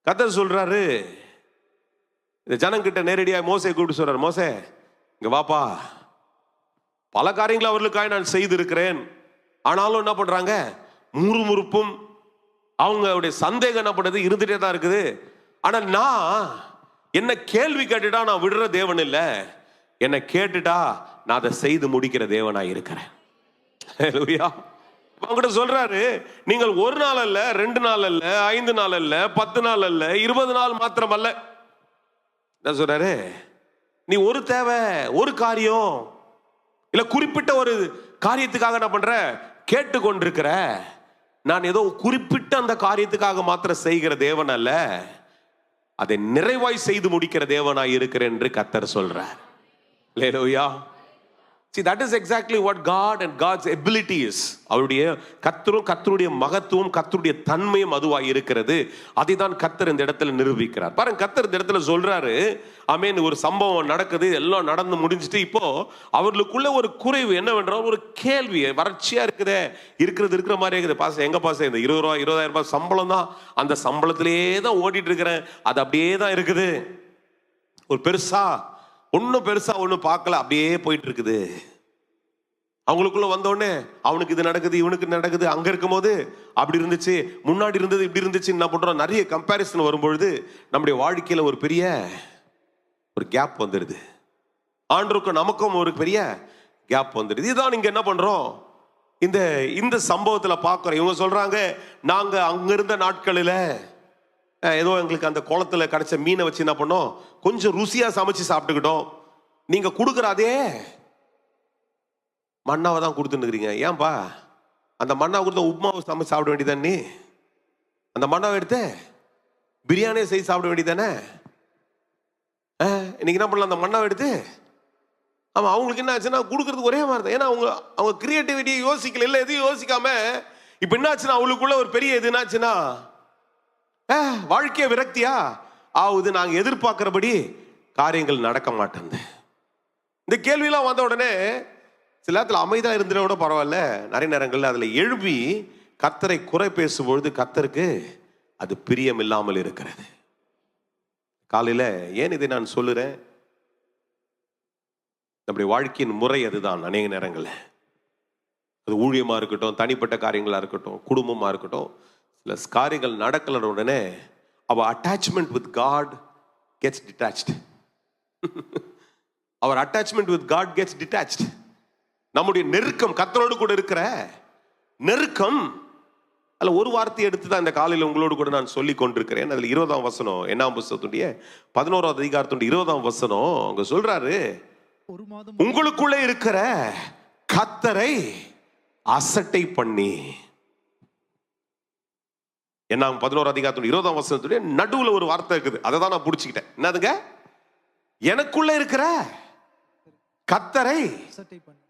கர்த்தர் சொல்றாரு, இந்த ஜனங்கிட்ட நேரடியாக மோசே கூப்பிட்டு சொல்றாரு, மோசே இங்க வாப்பா, பல காரியங்களை அவர்களுக்காக நான் செய்திருக்கிறேன். ஆனாலும் என்ன பண்றாங்க, முறுமுறுப்பும் அவங்களுடைய சந்தேகம் என்ன பண்ணுறது இருந்துட்டே தான் இருக்குது. ஆனா நான் என்ன கேள்வி கேட்டுட்டா நான் விடுற தேவன் இல்லை. என்னை கேட்டுட்டா நான் அதை செய்து முடிக்கிற தேவனாய் இருக்கிறேன். ஹல்லேலூயா. அவங்ககிட்ட சொல்றாரு, நீங்கள் ஒரு நாள் அல்ல, 2 நாள் அல்ல, 5 நாள் அல்ல, 10 நாள் அல்ல, 20 நாள் மாத்திரம் அல்ல. என்ன சொல்றாரு? நீ ஒரு தேவை, ஒரு காரியம் இல்ல குறிப்பிட்ட ஒரு காரியத்துக்காக என்ன பண்ற, கேட்டு கொண்டிருக்கிற. நான் ஏதோ குறிப்பிட்ட அந்த காரியத்துக்காக மாத்திரம் செய்கிற தேவன் அல்ல, அதை நிறைவாய் செய்து முடிக்கிற தேவனாய் இருக்கிறேன் என்று கர்த்தர் சொல்றார். ஹல்லேலூயா. See, that is exactly what God and God's ability is. அவருடைய கர்த்தருடைய மகத்துவம், கர்த்தருடைய தன்மையும் அதுவாய் இருக்கிறது. அதை தான் கர்த்தர் இந்த இடத்துல நிரூபிக்கிறார். பாருங்க, கர்த்தர் இந்த இடத்துல சொல்றாரு, ஆமென், ஒரு சம்பவம் நடக்குது, எல்லாம் நடந்து முடிஞ்சிட்டு இப்போ அவர்களுக்குள்ள ஒரு குறைவு என்னவென்றால், ஒரு கேள்வி, வறட்சியா இருக்குதே, இருக்கிற மாதிரி இருக்குது. பாச எங்க பாச இந்த 20 ரூபாய் 20,000 ரூபாய் சம்பளம் தான், அந்த சம்பளத்திலேயே தான் ஓடிட்டு இருக்கிறேன், அது அப்படியே தான் இருக்குது, ஒரு ஒன்றும் பார்க்கல, அப்படியே போயிட்டு இருக்குது. அவங்களுக்குள்ள வந்தோடனே அவனுக்கு இது நடக்குது, இவனுக்கு நடக்குது, அங்க இருக்கும்போது அப்படி இருந்துச்சு, முன்னாடி இருந்தது இப்படி இருந்துச்சு. என்ன பண்றோம், நிறைய கம்பேரிசன் வரும்பொழுது நம்முடைய வாழ்க்கையில ஒரு பெரிய கேப் வந்துடுது. ஆண்டவருக்கும் நமக்கும் ஒரு பெரிய கேப் வந்துடுது. இதுதான் இங்க என்ன பண்றோம், இந்த சம்பவத்துல பார்க்கிறோம். இவங்க சொல்றாங்க, நாங்க அங்க இருந்த நாட்களில ஏதோ எங்களுக்கு அந்த குளத்துல கிடைச்ச மீனை வச்சு என்ன பண்ணோம், கொஞ்சம் ருசியா சமைச்சு சாப்பிட்டுக்கிட்டோம். நீங்க கொடுக்குற அதே மண்ணாவை தான் கொடுத்துருக்கிறீங்க. ஏன்பா அந்த மண்ணாவை கொடுத்த உப்புமாவை சமைச்சு சாப்பிட வேண்டியதானே, அந்த மண்ணாவை எடுத்து பிரியாணியை செய்து சாப்பிட வேண்டியதானே. இன்னைக்கு என்ன பண்ணலாம், அந்த மண்ணாவை எடுத்து, ஆமா அவங்களுக்கு என்ன ஆச்சுன்னா கொடுக்கறதுக்கு ஒரே மாதிரி தான். ஏன்னா அவங்க கிரியேட்டிவிட்டியை யோசிக்கல, இல்லை எதையும் யோசிக்காம இப்ப என்ன ஆச்சுன்னா அவங்களுக்குள்ள ஒரு பெரிய இது என்னாச்சுன்னா, வாழ்க்கைய விரக்தியா ஆகுது. நாங்க எதிர்பார்க்கிறபடி காரியங்கள் நடக்க மாட்டேங்குது. இந்த கேள்வியெல்லாம் வந்த உடனே சில நேரத்தில் அமைதியா இருந்துட கூட பரவாயில்ல, நிறைய நேரங்கள்ல அதுல எழுப்பி கர்த்தரை குறை பேசும்பொழுது கர்த்தருக்கு அது பிரியம் இல்லாமல் இருக்கிறது. காலையில ஏன் இதை நான் சொல்லுறேன், நம்முடைய வாழ்க்கையின் முறை அதுதான். அநேக நேரங்கள்ல அது ஊழியமா இருக்கட்டும், தனிப்பட்ட காரியங்களா இருக்கட்டும், குடும்பமா இருக்கட்டும், சில காரியங்கள் நடக்கல உடனே our attachment with God gets detached. our attachment with God gets detached. நம்முடைய நெருக்கம், கர்த்தரோடு கூட இருக்கிற நெருக்கம், அதுல ஒரு வார்த்தை எடுத்து தான் இந்த காலையில் உங்களோடு கூட நான் சொல்லி கொண்டிருக்கிறேன். அதுல 20ஆம் வசனம், 8ஆம் புத்தகத்துடைய 11ஆவது அதிகாரத்துடைய 20ஆம் வசனம் அங்க சொல்றாரு, உங்களுக்குள்ளே இருக்கிற கர்த்தரை அசட்டை பண்ணி. என்ன 11ஆம் அதிகாரத்துடைய 20ஆம் வசனத்துடைய நடுவுல ஒரு வார்த்தை இருக்குது, அதை தான் நான் புடிச்சுக்கிட்டேன். என்னதுங்க, எனக்குள்ள இருக்கிற கர்த்தரை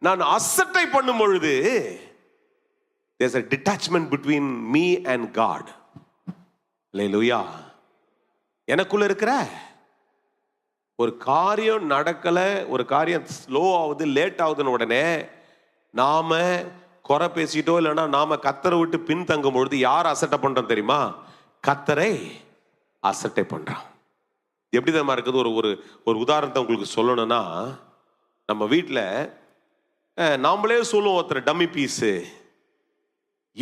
நான் அசட்டை பண்ணும் பொழுது there's a detachment between me and God. Hallelujah. எனக்குள்ள இருக்கிற ஒரு காரியம் நடக்கல, ஒரு காரியம் ஸ்லோ ஆகுது, லேட் ஆகுதுன்னு உடனே நாம குறை பேசிட்டோ இல்லைன்னா நாம கர்த்தரை விட்டு பின் தங்கும் பொழுது யார் அசட்டை பண்றோம் தெரியுமா, கர்த்தரை அசட்டை பண்றோம். எப்படி தான் இருக்குது, ஒரு உதாரணத்தை உங்களுக்கு சொல்லணும்னா, நம்ம வீட்டில் நாமளே சொல்லுவோம், ஒருத்தர் டம்மி பீஸு,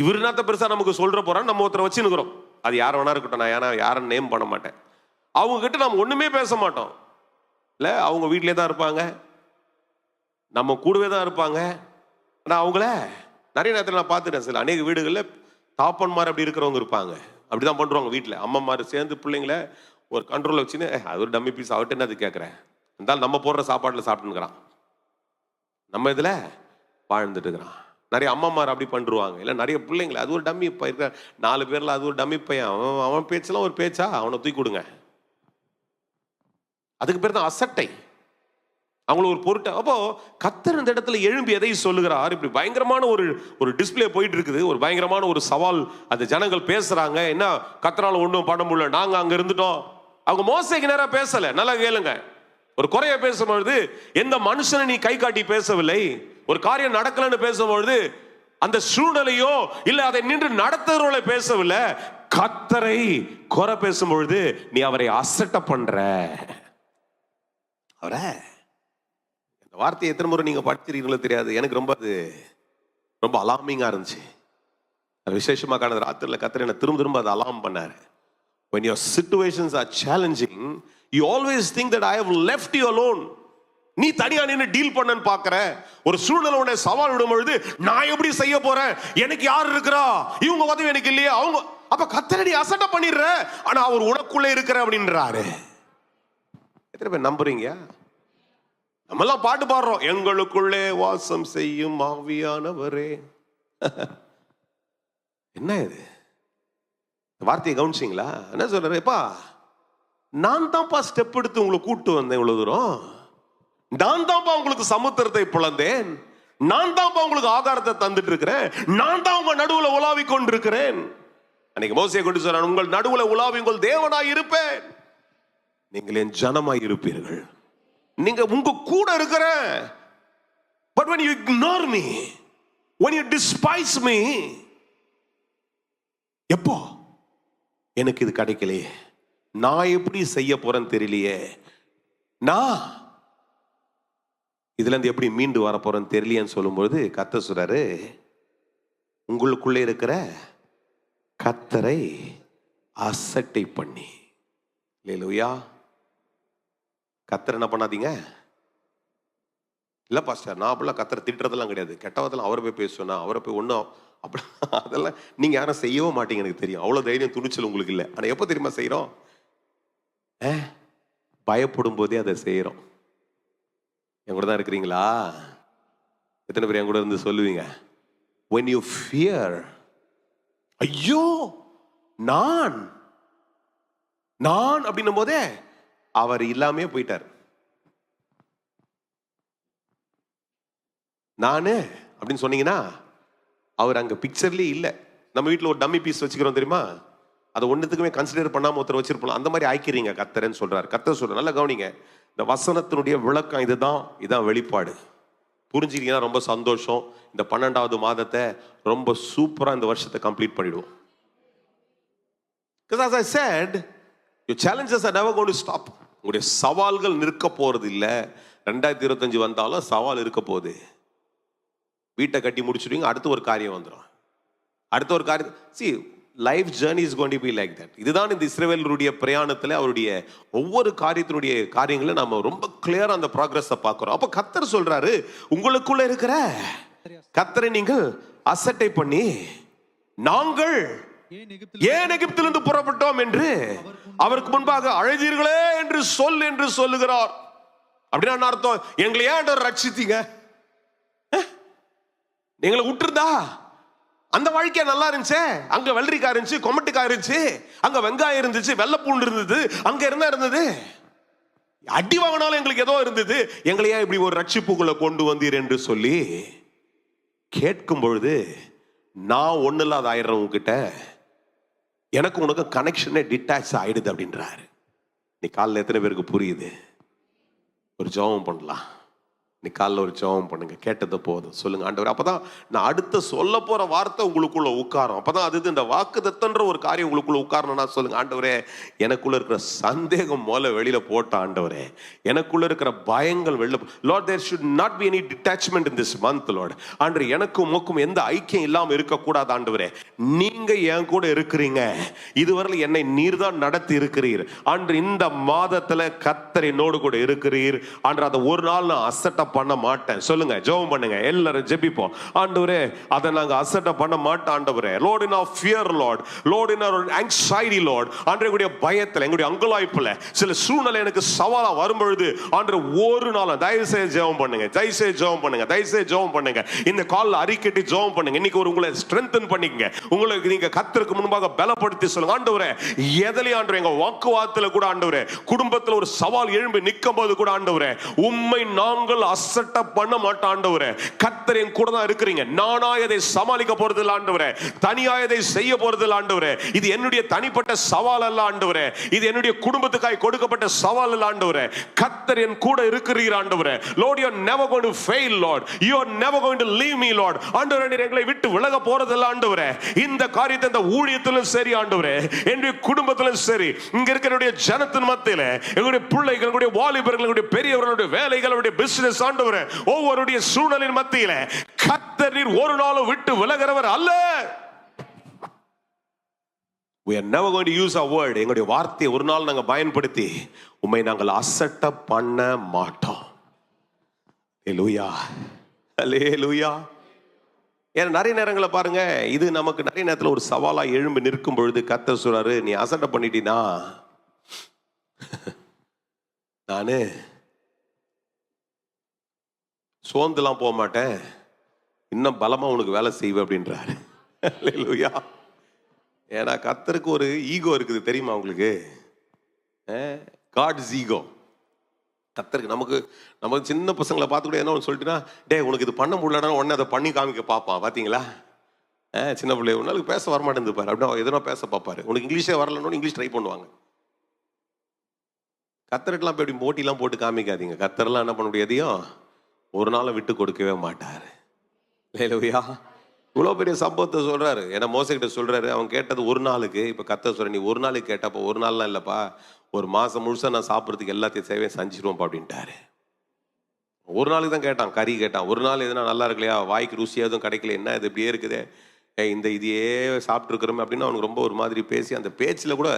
இவர் என்னத்த பெருசா நமக்கு சொல்ற போறான்னு நம்ம ஒருத்தரை வச்சுன்னுக்கிறோம். அது யார் வேணா இருக்கட்டும், நான் யாரும் நேம் பண்ண மாட்டேன். அவங்க கிட்ட நம்ம ஒண்ணுமே பேச மாட்டோம் இல்ல, அவங்க வீட்டிலே தான் இருப்பாங்க, நம்ம கூடவே தான் இருப்பாங்க. ஆனா அவங்கள நிறைய நேரத்தில் நான் பார்த்துட்டேன், சில அநேக வீடுகளில் தாப்பன்மார் அப்படி இருக்கிறவங்க இருப்பாங்க, அப்படிதான் பண்றவங்க. வீட்டில் அம்மம்மார் சேர்ந்து பிள்ளைங்களை ஒரு கண்ட்ரோல் வச்சுன்னு, அது ஒரு டம்மி பீஸ் அவட்டு என்ன அது கேட்குறேன், இருந்தாலும் நம்ம போடுற சாப்பாட்டில் சாப்பிட்டுக்கிறான், நம்ம இதில் வாழ்ந்துட்டு இருக்கிறான். நிறைய அம்மாமார் அப்படி பண்ணுவாங்க. இல்லை நிறைய பிள்ளைங்களை, அது ஒரு டம்மி இருக்க 4 பேர்ல அது ஒரு டம்மி பையன், அவன் பேச்செல்லாம் ஒரு பேச்சா, அவனை தூக்கி கொடுங்க. அதுக்கு பேர் தான் அசட்டை, அவங்கள ஒரு பொருட்டை. அப்போ கர்த்தர் இந்த இடத்துல எழும்பி எதை சொல்லுகிறார், இப்படி பயங்கரமான ஒரு டிஸ்பிளே போயிட்டு இருக்குது, ஒரு பயங்கரமான ஒரு சவால். அந்த ஜனங்கள் பேசுறாங்க, என்ன கர்த்தரால ஒன்றும் பண்ண முடியல, நாங்க அங்க இருந்துட்டோம். அவங்க மோசேக்கு நேரா பேசல, நல்லா கேளுங்க. ஒரு குறைய பேசும்பொழுது எந்த மனுஷனை நீ கை காட்டி பேசவில்லை. ஒரு காரியம் நடக்கலன்னு பேசும்பொழுது அந்த சூழ்நிலையோ இல்ல அதை நின்று நடத்துறவர்களை பேசவில்லை. கர்த்தரை குறை பேசும்பொழுது நீ அவரை அசட்டை பண்ற. அவரை இந்த வார்த்தையை எத்தனை முறை நீங்க படிச்சிருக்கீங்களோ தெரியாது, எனக்கு ரொம்ப அலாமிங்கா இருந்துச்சு. விசேஷமா காண ராத்திரில கர்த்தர் என்ன திரும்ப அதை அலாம் பண்ணாரு. When your situations are challenging, you always think that I have left you alone. நீ தனியா நின்று டீல் பண்ணன்னு பாக்குற. ஒரு சூழ்நிலை உன்னை சவால் விடும் பொழுது நான் எப்படி செய்ய போறேன், எனக்கு யார் இருக்கிறா, இவங்க உதவி எனக்கு இல்லையா, அவங்க, அப்ப கர்த்தரை நீ அசட்டை பண்ணிடுற, ஆனா அவர் உனக்குள்ளே இருக்கிற அப்படின்றாரு. எத்தனை பேர் நம்புறீங்க? நம்ம எல்லாம் பாட்டு பாடுறோம், எங்களுக்குள்ளே வாசம் செய்யும் ஆவியானவரே. என்ன இது வார்த்தையை கவனிச்சிங்களா? என்ன சொல்றேப்பா, நான் தான்ப்பா ஸ்டெப் எடுத்து உங்களை கூட்டு வந்தேன் இவ்வளவு தூரம். நான் தான்ப்பா உங்களுக்கு சமுத்திரத்தை பிளந்தேன். நான் தான்ப்பா உங்களுக்கு ஆகாரத்தை தந்துட்டு இருக்கிறேன். நான் தான் உங்க நடுவுல உலாவி கொண்டிருக்கிறேன். அன்னைக்கு மோசேயை கொண்டு சொன்னான், உங்கள் நடுவுல உலாவி உங்கள் தேவனாய் இருப்பேன், நீங்கள் என் ஜனமாய் இருப்பீர்கள். நீங்க உங்க கூட இருக்கிற. But when you ignore me, when you despise me, எப்போ எனக்கு இது கிடைக்கலையே, நான் எப்படி செய்ய போறேன்னு தெரியலையே, நான் இதுல இருந்து எப்படி மீண்டு வர போறேன்னு தெரியலையேன்னு சொல்லும்போது கர்த்தர் சொல்றாரு, உங்களுக்குள்ளே இருக்கிற கர்த்தரை அசட்டை பண்ணி. அல்லேலூயா. கர்த்தர் என்ன பண்ணாதீங்க. இல்ல பாஸ்டர், நான் அப்படிலாம் கர்த்தரை திட்டுறதெல்லாம் கிடையாது, கெட்டவதெல்லாம் அவரை போய் பேசுவேன், அவரை போய் ஒன்றும் அப்படி அதெல்லாம் நீங்க யாரும் செய்யவும் மாட்டீங்க, எனக்கு தெரியும். அவ்வளவு தைரியம் துணிச்சல் உங்களுக்கு இல்லை. ஆனா எப்போ தெரியுமா செய்யறோம்? பயப்படும் போதே அதை செய்யறோம். என் கூட தான் இருக்கிறீங்களா? எத்தனை பேர் என் கூட இருந்து சொல்லுவீங்க? when you fear, ஐயோ நான் அப்படின்னும் போதே அவர் இல்லாமே போயிட்டார். நானு அப்படின்னு சொன்னீங்கன்னா அவர் அங்க பிக்சர்லயே இல்லை. நம்ம வீட்டில் ஒரு டம்மி பீஸ் வச்சுக்கிறோம் தெரியுமா, அதை ஒன்றுத்துக்குமே கன்சிடர் பண்ணாம ஒருத்தர் வச்சிருப்போம். அந்த மாதிரி ஆய்க்கிறீங்க கர்த்தர்ன்னு சொல்றாரு. கர்த்தர் சொல்ற, நல்லா கவனிங்க, இந்த வசனத்தினுடைய விளக்கம் இதான் வெளிப்பாடு. புரிஞ்சுக்கிட்டீங்கன்னா ரொம்ப சந்தோஷம். இந்த 12வது மாதத்தை ரொம்ப சூப்பரா இந்த வருஷத்தை கம்ப்ளீட் பண்ணிடுவோம். Because as I said, your challenges are never going to stop. உங்களுடைய சவால்கள் நிற்க போறது இல்லை. 2025 வந்தாலும் சவால் இருக்க போகுது. வீட்டை கட்டி முடிச்சுடுவீங்க, அடுத்த ஒரு காரியம் வந்துடும். அடுத்த ஒரு காரியம். See, life journey is going to be like that. இதுதான் இந்த இஸ்ரவேலருடைய பிரயாணத்தில் அவருடைய ஒவ்வொரு காரியங்களை நாம ரொம்ப கிளியரா அந்த ப்ராக்ரஸை பார்க்கிறோம். அப்ப கர்த்தர் சொல்றாரு, உங்களுக்குள்ள இருக்கிற கர்த்தரை நீங்கள் அசட்டை பண்ணி, நாங்கள் ஏன் எகிப்திலிருந்து புறப்பட்டோம் என்று அவருக்கு முன்பாக அழைதீர்களே என்று சொல்லுகிறார். அப்படின்னா அர்த்தம், எங்களை ஏன் ரட்சித்தீங்க? எங்களை விட்டுருந்தா அந்த வாழ்க்கையா நல்லா இருந்துச்சு. அங்க வெள்ளரிக்காய் இருந்துச்சு, கொமட்டிக்காய் இருந்துச்சு, அங்க வெங்காயம் இருந்துச்சு, வெள்ளைப்பூண்டு இருந்தது, அங்க இருந்தது. அடி வாங்கினாலும் எங்களுக்கு ஏதோ இருந்தது. எங்களையா இப்படி ஒரு ரட்சிப்புக்குள்ள கொண்டு வந்தீர் என்று சொல்லி கேட்கும் பொழுது, நான் ஒண்ணு இல்லாத ஆயிடுறேன் உங்ககிட்ட, எனக்கு உனக்கு கனெக்ஷனே டிட்டாச் ஆயிடுது அப்படின்றாரு. நீ காலைல எத்தனை பேருக்கு புரியுது? ஒரு ஜெபம் பண்ணலாம். நீ காலைல ஒரு ஜெபம் பண்ணுங்க, கேட்டது போதும். சொல்லுங்க, ஆண்டவரே, அப்பதான் நான் அடுத்த சொல்ல போற வார்த்தை உங்களுக்குள்ள உட்காரும். அப்பதான் அது இந்த வாக்குத்தத்தன்ற ஒரு காரியம் உங்களுக்குள்ள உட்காரணும்னா சொல்லுங்க, ஆண்டவரே, எனக்குள்ள இருக்கிற சந்தேகம் மூல வெளியில போட்ட ஆண்டவரே, எனக்குள்ள இருக்கிற பயங்கள் வெளில. Lord, there should not be any detachment in this month, Lord. ஆண்டவரே, எனக்கும் உமக்கும் எந்த ஐக்கியம் இல்லாம இருக்கக்கூடாது. ஆண்டவரே, நீங்க என் கூட இருக்கிறீங்க, இதுவரை என்னை நீர் தான் நடத்தி இருக்கிறீர். ஆண்டு இந்த மாதத்துல கர்த்தர் என்னோடு கூட இருக்கிறீர். ஆண்டு அதை ஒரு நாள் நான் அசட்ட பண்ண மாட்டேன். சொல்லுங்க, ஜெபம் பண்ணுங்க, எல்லாரும் ஜெபிப்போம். ஆண்டவரே, அதை நாங்க அசட்ட பண்ண மாட்டோம். ஆண்டவரே, Lord, in our fear, Lord, Lord, in our anxiety, Lord, ஆண்டவருடைய பயத்துல, எங்களுடைய அங்கலாய்ப்புல சில சூழ்நிலை எனக்கு சவாலா வரும்பொழுது, ஆண்டவர் ஒரு நாள் தயவு செய்து ஜெபம் பண்ணுங்க, தயவு செய்து ஜெபம் பண்ணுங்க. இந்த கால்ல அறிக்கைட்டு ஜெபம் பண்ணுங்க. இன்னைக்கு ஒரு உங்களை ஸ்ட்ரெங்தன் பண்ணிக்கங்க. உங்களுக்கு நீங்க கர்த்தருக்கு முன்பாக பலப்படுத்தி சொல்லுங்க, ஆண்டவரே, எதிலே ஆண்டவரே, எங்க வாக்குவாதத்துல கூட ஆண்டவரே, குடும்பத்துல ஒரு சவால் எழும்பி நிற்கும் போது கூட ஆண்டவரே, உம்மை நாங்கள் அசட்ட பண்ண மாட்டோம். ஆண்டவரே, கர்த்தர் என் கூட தான் இருக்கிறீங்க. நானா இதை சமாளிக்க போறது இல்ல ஆண்டவரே, தனியா இதை செய்ய போறது இல்ல ஆண்டவரே. இது என்னுடைய தனிப்பட்ட சவால் அல்ல ஆண்டவரே, இது என்னுடைய குடும்பத்துக்காய் கொடுக்கப்பட்ட சவால் அல்ல ஆண்டவரே. கர்த்தர் என் கூட இருக்கிறீர் ஆண்டவரே. Lord, you are never going to fail, Lord. You are never going to leave me, Lord. ஆண்டவரே, நீர் எங்களை விட்டு விலக போறது இல்ல ஆண்டவரே. இந்த காரியத்தை இந்த ஊழியத்திலும் சரி ஆண்டவரே, என்னுடைய குடும்பத்திலும் சரி, இங்க இருக்கிற ஜனத்தின் மத்தியில எங்களுடைய பிள்ளைகள், எங்களுடைய வாலிபர்கள், எங்களுடைய பெரியவர்களுடைய வேலைகளுடைய பிசினஸ் ஆண்டவரே, ஒவ்வொருடைய சூழலின் மத்தியில கர்த்தர் நீர் ஒரு நாளும் விட்டு விலகிறவர் அல்ல. We are never going to use our word. எங்களுடைய வார்த்தையை ஒரு நாள் நாங்கள் பயன்படுத்தி உம்மை நாங்கள் அசட்ட பண்ண மாட்டோம். அல்லேலூயா, அல்லேலூயா. ஏன்னா நிறைய நேரங்களை பாருங்க, இது நமக்கு நிறைய நேரத்தில் ஒரு சவாலா எழும்பி நிற்கும் பொழுது கர்த்தர் சொல்றாரு, நீ அசட்டை பண்ணிட்டீனா நானு சோர்ந்துலாம் போக மாட்டேன், இன்னும் பலமா உனக்கு வேலை செய்வேன் அப்படின்றாரு. அல்லேலூயா. ஏன்னா கர்த்தருக்கு ஒரு ஈகோ இருக்குது தெரியுமா உங்களுக்கு? God's ego. கர்த்தருக்கு நமக்கு சின்ன பசங்களை பார்த்து கூட என்ன ஒன்று சொல்லிட்டுனா, டே உனக்கு இது பண்ண முடியலன்னா உடனே அதை பண்ணி காமிக்க பார்ப்பான். பார்த்தீங்களா? சின்ன பிள்ளை ஒரு நாளுக்கு பேச வரமாட்டேன் பாரு, அப்படின்னா எதனா பேச பார்ப்பாரு. உனக்கு இங்கிலீஷே வரலன்னு இங்கிலீஷ் ட்ரை பண்ணுவாங்க. கர்த்தருக்கெல்லாம் போய் இப்படி போட்டிலாம் போட்டு காமிக்காதீங்க. கர்த்தரெல்லாம் என்ன பண்ண முடியாதையும் ஒரு நாளை விட்டு கொடுக்கவே மாட்டார். அல்லேலூயா. இவ்வளோ பெரிய சம்பவத்தை சொல்றாரு. ஏன்னா மோசக்கிட்ட சொல்றாரு, அவன் கேட்டது ஒரு நாளுக்கு. இப்போ கர்த்தர் சொல்ற, நீ ஒரு நாளைக்கு கேட்டப்போ ஒரு நாள்லாம் இல்லைப்பா, ஒரு மாதம் முழுசாக நான் சாப்பிட்றதுக்கு எல்லாத்தையும் சேவையை செஞ்சிருவோம்ப்பா அப்படின்ட்டாரு. ஒரு நாளுக்கு தான் கேட்டான், கறி கேட்டான். ஒரு நாள் எதுனா நல்லா இருக்கலையா, வாய்க்கு ருசியாக எதுவும் கிடைக்கல, என்ன இது இப்படியே இருக்குதே, இந்த இதையே சாப்பிட்ருக்குறோமே அப்படின்னு அவனுக்கு ரொம்ப ஒரு மாதிரி பேசி, அந்த பேச்சில் கூட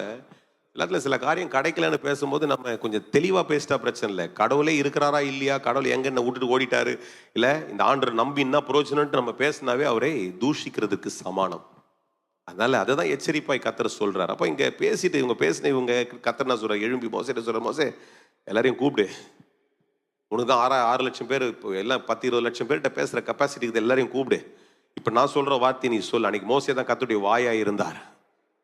எல்லாத்துல சில காரியம் கிடைக்கலன்னு பேசும்போது நம்ம கொஞ்சம் தெளிவாக பேசிட்டா பிரச்சனை இல்லை. கடவுளே இருக்கிறாரா இல்லையா, கடவுள் எங்க என்ன விட்டுட்டு ஓடிட்டாரு, இல்லை இந்த ஆண்டர் நம்பி என்ன புரோஜனம்ட்டு நம்ம பேசினாவே அவரை தூஷிக்கிறதுக்கு சமானம். அதனால அதை தான் எச்சரிப்பாய் கர்த்தர் சொல்றாரு. அப்போ இங்கே பேசிட்டு இவங்க பேசின இவங்க கர்த்தர் நான் சொல்ற, எழும்பி மோசே சொல்ற, மோசே எல்லாரையும் கூப்பிடு, உனக்கு தான் 6 லட்சம் பேர், இப்போ எல்லாம் 10-20 லட்சம் பேர்கிட்ட பேசுகிற கெப்பாசிட்டிக்கு எல்லாரையும் கூப்பிடு, இப்போ நான் சொல்கிற வார்த்தை நீ சொல். அன்னைக்கு மோசே தான் கர்த்தருடைய வாயாக இருந்தார்.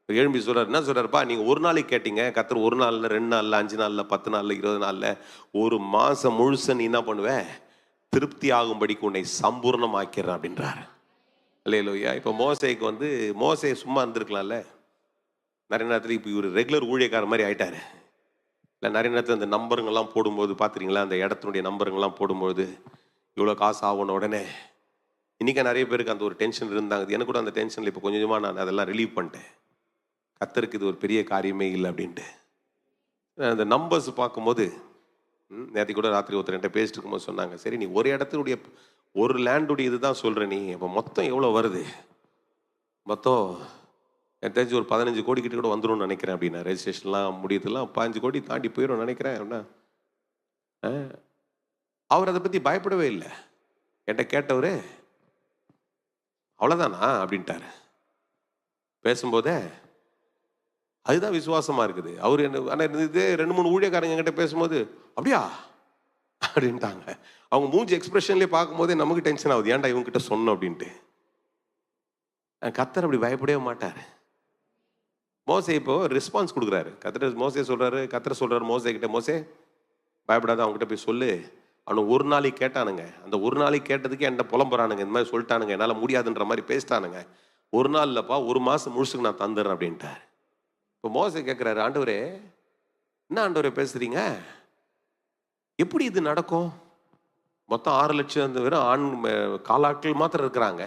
எழும்பி சொல்கிறார், என்ன சொல்கிறாருப்பா, நீங்கள் ஒரு நாளைக்கு கேட்டீங்க, கர்த்தர் ஒரு நாளில் 2 நாளில் 5 நாளில் 10 நாளில் 20 நாளில் ஒரு மாதம் முழுச நீ என்ன பண்ணுவேன், திருப்தி ஆகும்படிக்கு உன்னை சம்பூர்ணமாக்கிறேன் அப்படின்றார். அல்லேலூயா. இப்போ மோசேக்கு மோசே சும்மா இருந்திருக்கலாம்ல. நிறைய நேரத்தில் இப்போ இவர் ரெகுலர் ஊழியக்கார மாதிரி ஆயிட்டாரு. இல்லை நிறைய நேரத்தில் அந்த நம்பருங்கெல்லாம் போடும்போது பார்த்துறீங்களா, அந்த இடத்தினுடைய நம்பருங்கெல்லாம் போடும்போது இவ்வளோ காசு ஆகணும் உடனே. இன்றைக்கி நிறைய பேருக்கு அந்த ஒரு டென்ஷன் இருந்தாங்க. எனக்கு கூட அந்த டென்ஷனில் இப்போ கொஞ்சம் கொஞ்சமாக நான் அதெல்லாம் ரிலீவ் பண்ணிட்டேன். கர்த்தருக்கு இது ஒரு பெரிய காரியமே இல்லை அப்படின்ட்டு. அந்த நம்பர்ஸ் பார்க்கும்போது, நேற்று கூட ராத்திரி ஒருத்தர் பேசிட்டு இருக்கும்போது சொன்னாங்க, சரி நீ ஒரு இடத்துடைய ஒரு லேண்டுடைய இதுதான் சொல்கிற, நீ அப்போ மொத்தம் எவ்வளோ வருது, மொத்தம் எனக்கு தெரிஞ்சு ஒரு 15 கோடி கிட்ட கூட வந்துடும் நினைக்கிறேன் அப்படின்னா. ரெஜிஸ்ட்ரேஷன்லாம் முடியறதுலாம் 15 கோடி தாண்டி போயிடும் நினைக்கிறேன் அப்படின்னா. அவர் அதை பற்றி பயப்படவே இல்லை. என்கிட்ட கேட்டவர் அவ்வளோதானா அப்படின்ட்டாரு பேசும்போதே. அதுதான் விசுவாசமாக இருக்குது. அவர் என்ன, ஆனால் இதே 2-3 ஊழியக்காரங்க என்கிட்ட பேசும்போது அப்படியா அப்படின்ட்டாங்க. அவங்க மூஞ்சி எக்ஸ்பிரஷன்லேயே பார்க்கும்போதே நமக்கு டென்ஷன் ஆகுது, ஏன்டா இவங்ககிட்ட சொன்னோம் அப்படின்ட்டு. கர்த்தர் அப்படி பயப்படவே மாட்டார். மோசே இப்போ ரெஸ்பான்ஸ் கொடுக்குறாரு. மோசே சொல்கிறாரு, கர்த்தர் சொல்கிறாரு மோசே கிட்ட, மோசே பயப்படாத, அவங்ககிட்ட போய் சொல்லு. அவனுக்கு ஒரு நாளைக்கு கேட்டானுங்க, அந்த ஒரு நாளைக்கு கேட்டதுக்கு என்கிட்ட புலம்புறானுங்க, இந்த மாதிரி சொல்லிட்டானுங்க, என்னால் முடியாதுன்ற மாதிரி பேசிட்டானுங்க. ஒரு நாள் இல்லைப்பா, ஒரு மாதம் முழுசுக்கு நான் தந்துடுறேன் அப்படின்ட்டார். இப்போ மோசே கேட்குறாரு, ஆண்டவரே என்ன ஆண்டவரே பேசுறீங்க, எப்படி இது நடக்கும்? மொத்தம் 6 லட்சம் அந்த வெறும் ஆண் காலாட்கள் மாத்திரம் இருக்கிறாங்க.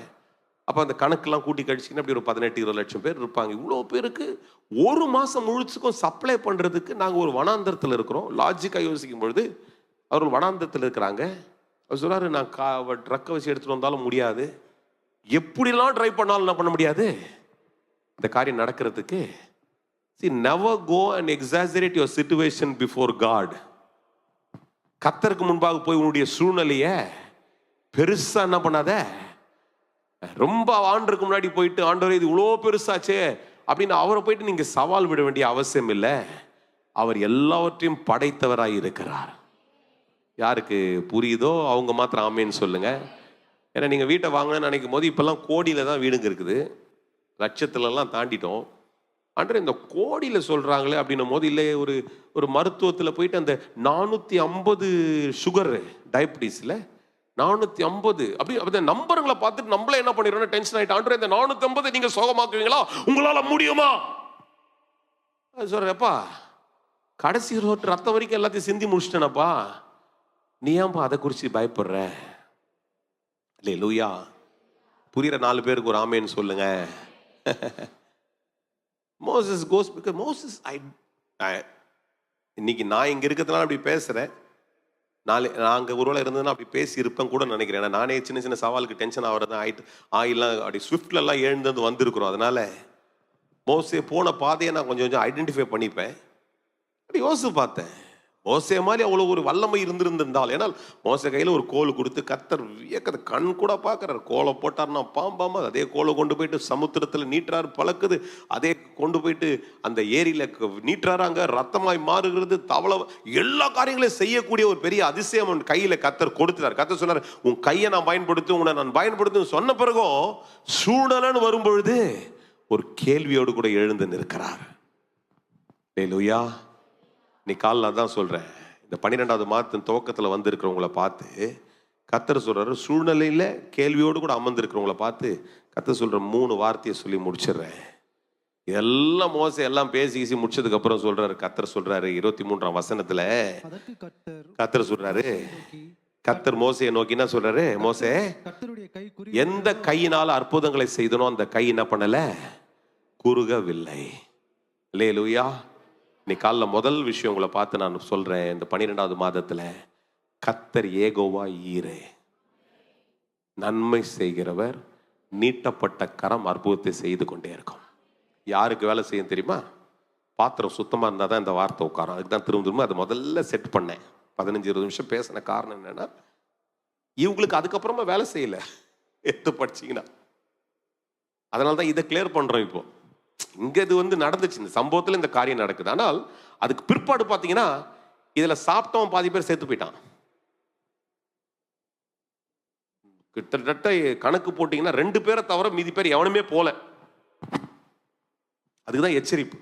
அப்போ அந்த கணக்கெல்லாம் கூட்டி கழிச்சிங்கன்னா அப்படி ஒரு 18-20 லட்சம் பேர் இருப்பாங்க. இவ்வளோ பேருக்கு ஒரு மாதம் முழுசுக்கும் சப்ளை பண்ணுறதுக்கு நாங்கள் ஒரு வனாந்தரத்தில் இருக்கிறோம். லாஜிக்காக யோசிக்கும் பொழுது அவர் வனாந்தரத்தில் இருக்கிறாங்க. அவர் சொல்கிறாரு, நான் ட்ரக்கை வச்சு எடுத்துகிட்டு வந்தாலும் முடியாது, எப்படிலாம் ட்ரை பண்ணாலும் என்ன பண்ண முடியாது இந்த காரியம் நடக்கிறதுக்கு. See, never go and exaggerate your situation before God. கர்த்தருக்கு முன்பாக போய் உன்னுடைய சூழ்நிலையை பெருசா என்ன பண்ணாத. ரொம்ப ஆண்டருக்கு முன்னாடி போயிட்டு, ஆண்டவரே இது இவ்வளோ பெருசாச்சே அப்படின்னு அவரை போயிட்டு நீங்க சவால் விட வேண்டிய அவசியம் இல்லை. அவர் எல்லாவற்றையும் படைத்தவராய் இருக்கிறார். யாருக்கு புரியுதோ அவங்க மாத்திரம் ஆமேன்னு சொல்லுங்க. ஏன்னா நீங்க வீட்டை வாங்கன்னு நினைக்கும் போது இப்பெல்லாம் கோடியில தான் வீடுங்க இருக்குது, லட்சத்துலலாம் தாண்டிட்டோம். அன்று இந்த கோடியில் சொல்கிறாங்களே அப்படின்னும் போது, இல்லை ஒரு மருத்துவத்தில் போயிட்டு அந்த 450 சுகர் டயபிட்டிஸில் 450 அப்படி நம்பருங்களை பார்த்துட்டு நம்மளே என்ன பண்ணிடுறோம், டென்ஷன் ஆகிட்டு. ஆண்டு இந்த 450 நீங்கள் சோகமாக்குவீங்களா, உங்களால் முடியுமா சொல்கிறப்பா, கடைசி ரத்தம் வரைக்கும் எல்லாத்தையும் சிந்தி முடிச்சிட்டேனப்பா, நீ ஏன்பா அதை குறித்து பயப்படுற? அல்லேலூயா. புரிகிற 4 பேருக்கு ஒரு ஆமேன்னு சொல்லுங்க. Moses goes because Moses, இன்னைக்கு நான் இங்கே இருக்கிறதுனால அப்படி பேசுகிறேன், நான் அங்கே ஒருவேளை இருந்ததுன்னா அப்படி பேசி இருப்பேன் கூட நினைக்கிறேன். ஏன்னா நானே சின்ன சின்ன சவாலுக்கு டென்ஷன் ஆகிறது ஆயிலாம் அப்படி ஸ்விஃப்ட்லலாம் எழுந்து வந்திருக்கிறோம். அதனால மோசே போன பாதையை நான் கொஞ்சம் ஐடென்டிஃபை பண்ணிப்பேன். அப்படி யோசிச்சு பார்த்தேன், மோசே மாதிரி அவ்வளோ ஒரு வல்லமை இருந்திருந்தால், ஏன்னால் மோசே கையில் ஒரு கோல் கொடுத்து கர்த்தர் வியக்கிறது, கண் கூட பார்க்குறாரு. கோலை போட்டார்னா பாம்பாம அதே கோலை கொண்டு போயிட்டு சமுத்திரத்தில் நீட்டுறாரு, பழக்குது. அதே கொண்டு போயிட்டு அந்த ஏரியில் நீட்டுறாரு, அங்கே ரத்தமாய் மாறுகிறது, தவளை, எல்லா காரியங்களையும் செய்யக்கூடிய ஒரு பெரிய அதிசயம் அவன் கையில் கர்த்தர் கொடுத்துட்டார். கர்த்தர் சொன்னார், உன் கையை நான் பயன்படுத்தி, உன்னை நான் பயன்படுத்தி சொன்ன பிறகும் சூழ்நிலைன்னு வரும்பொழுது ஒரு கேள்வியோடு கூட எழுந்து நிற்கிறார். அல்லேலூயா. நீ காலைல தான் சொல்கிறேன், இந்த 12வது மாதத்தின் துவக்கத்தில் வந்திருக்கிறவங்கள பார்த்து கர்த்தர் சொல்கிறாரு, சூழ்நிலையில் கேள்வியோடு கூட அமர்ந்திருக்கிறவங்கள பார்த்து கர்த்தர் சொல்கிற 3 வார்த்தையை சொல்லி முடிச்சிடுறேன். எல்லாம் மோசே எல்லாம் பேசி முடிச்சதுக்கு அப்புறம் சொல்றாரு, கர்த்தர் சொல்றாரு 23ஆம் வசனத்துல, கர்த்தர் சொல்றாரு, கர்த்தர் மோசையை நோக்கி என்ன சொல்றாரு, மோசே, எந்த கையினால அற்புதங்களை செய்தனோ அந்த கை என்ன பண்ணல, குறுகவில்லை. அல்லேலூயா. இன்னைக்கு காலைல முதல் விஷயம் உங்களை பார்த்து நான் சொல்றேன், இந்த 12வது மாதத்துல கர்த்தர் யெகோவா ஈரே, நன்மை செய்கிறவர், நீட்டப்பட்ட கரம் அற்புதத்தை செய்து கொண்டே இருக்கும். யாருக்கு வேலை செய்யும் தெரியுமா? பாத்திரம் சுத்தமாக இருந்தால் தான் இந்த வார்த்தை உட்காரும். அதுக்கு தான் திரும்ப அதை முதல்ல செட் பண்ணேன். 15-20 நிமிஷம் பேசின காரணம் என்னன்னா, இவங்களுக்கு அதுக்கப்புறமா வேலை செய்யலை எடுத்து படிச்சிங்கன்னா. அதனால தான் இதை கிளியர் பண்ணுறோம். இப்போ இங்கே இது நடந்துச்சு, இந்த சம்பவத்தில் இந்த காரியம் நடக்குது. ஆனால் அதுக்கு பிற்பாடு பார்த்தீங்கன்னா, இதில் சாப்பிட்டவன் பாதி பேர் சேர்த்து போயிட்டான். கிட்டத்தட்ட கணக்கு போட்டிங்கன்னா 2 பேரை தவிர மீதி பேர் எவனுமே போல. அதுக்குதான் எச்சரிப்பு.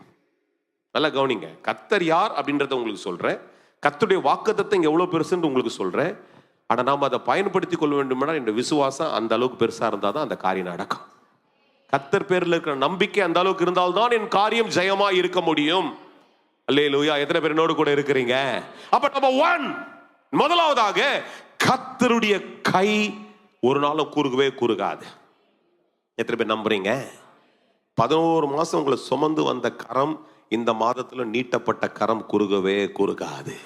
நல்லா கவனிங்க. கர்த்தர் யார் அப்படின்றத உங்களுக்கு சொல்றேன், கர்த்தருடைய வாக்குத்தத்தம் இங்க எவ்வளவு பெருசுன்னு உங்களுக்கு சொல்றேன். ஆனா நாம அதை பயன்படுத்திக் கொள்ள வேண்டும்னா இந்த விசுவாசம் அந்த அளவுக்கு பெருசா இருந்தாதான் அந்த காரியம் நடக்கும். கர்த்தர் பேர்ல இருக்கிற நம்பிக்கை அந்த அளவுக்கு இருந்தால்தான் என் காரியம் ஜெயமா இருக்க முடியும். அல்லேலூயா. எத்தனை பேர் என்னோடு கூட இருக்கிறீங்க? அப்ப நம்பர் 1, முதலாவதாக கர்த்தருடைய கை ஒரு நாளும் குறுகவே குறுகாது. எத்தனை பேர் நம்புறீங்க? 11 மாசம் உங்களை சுமந்து வந்த கரம் இந்த மாதத்துல நீட்டப்பட்ட கரம் குறுகவே குறுகாது.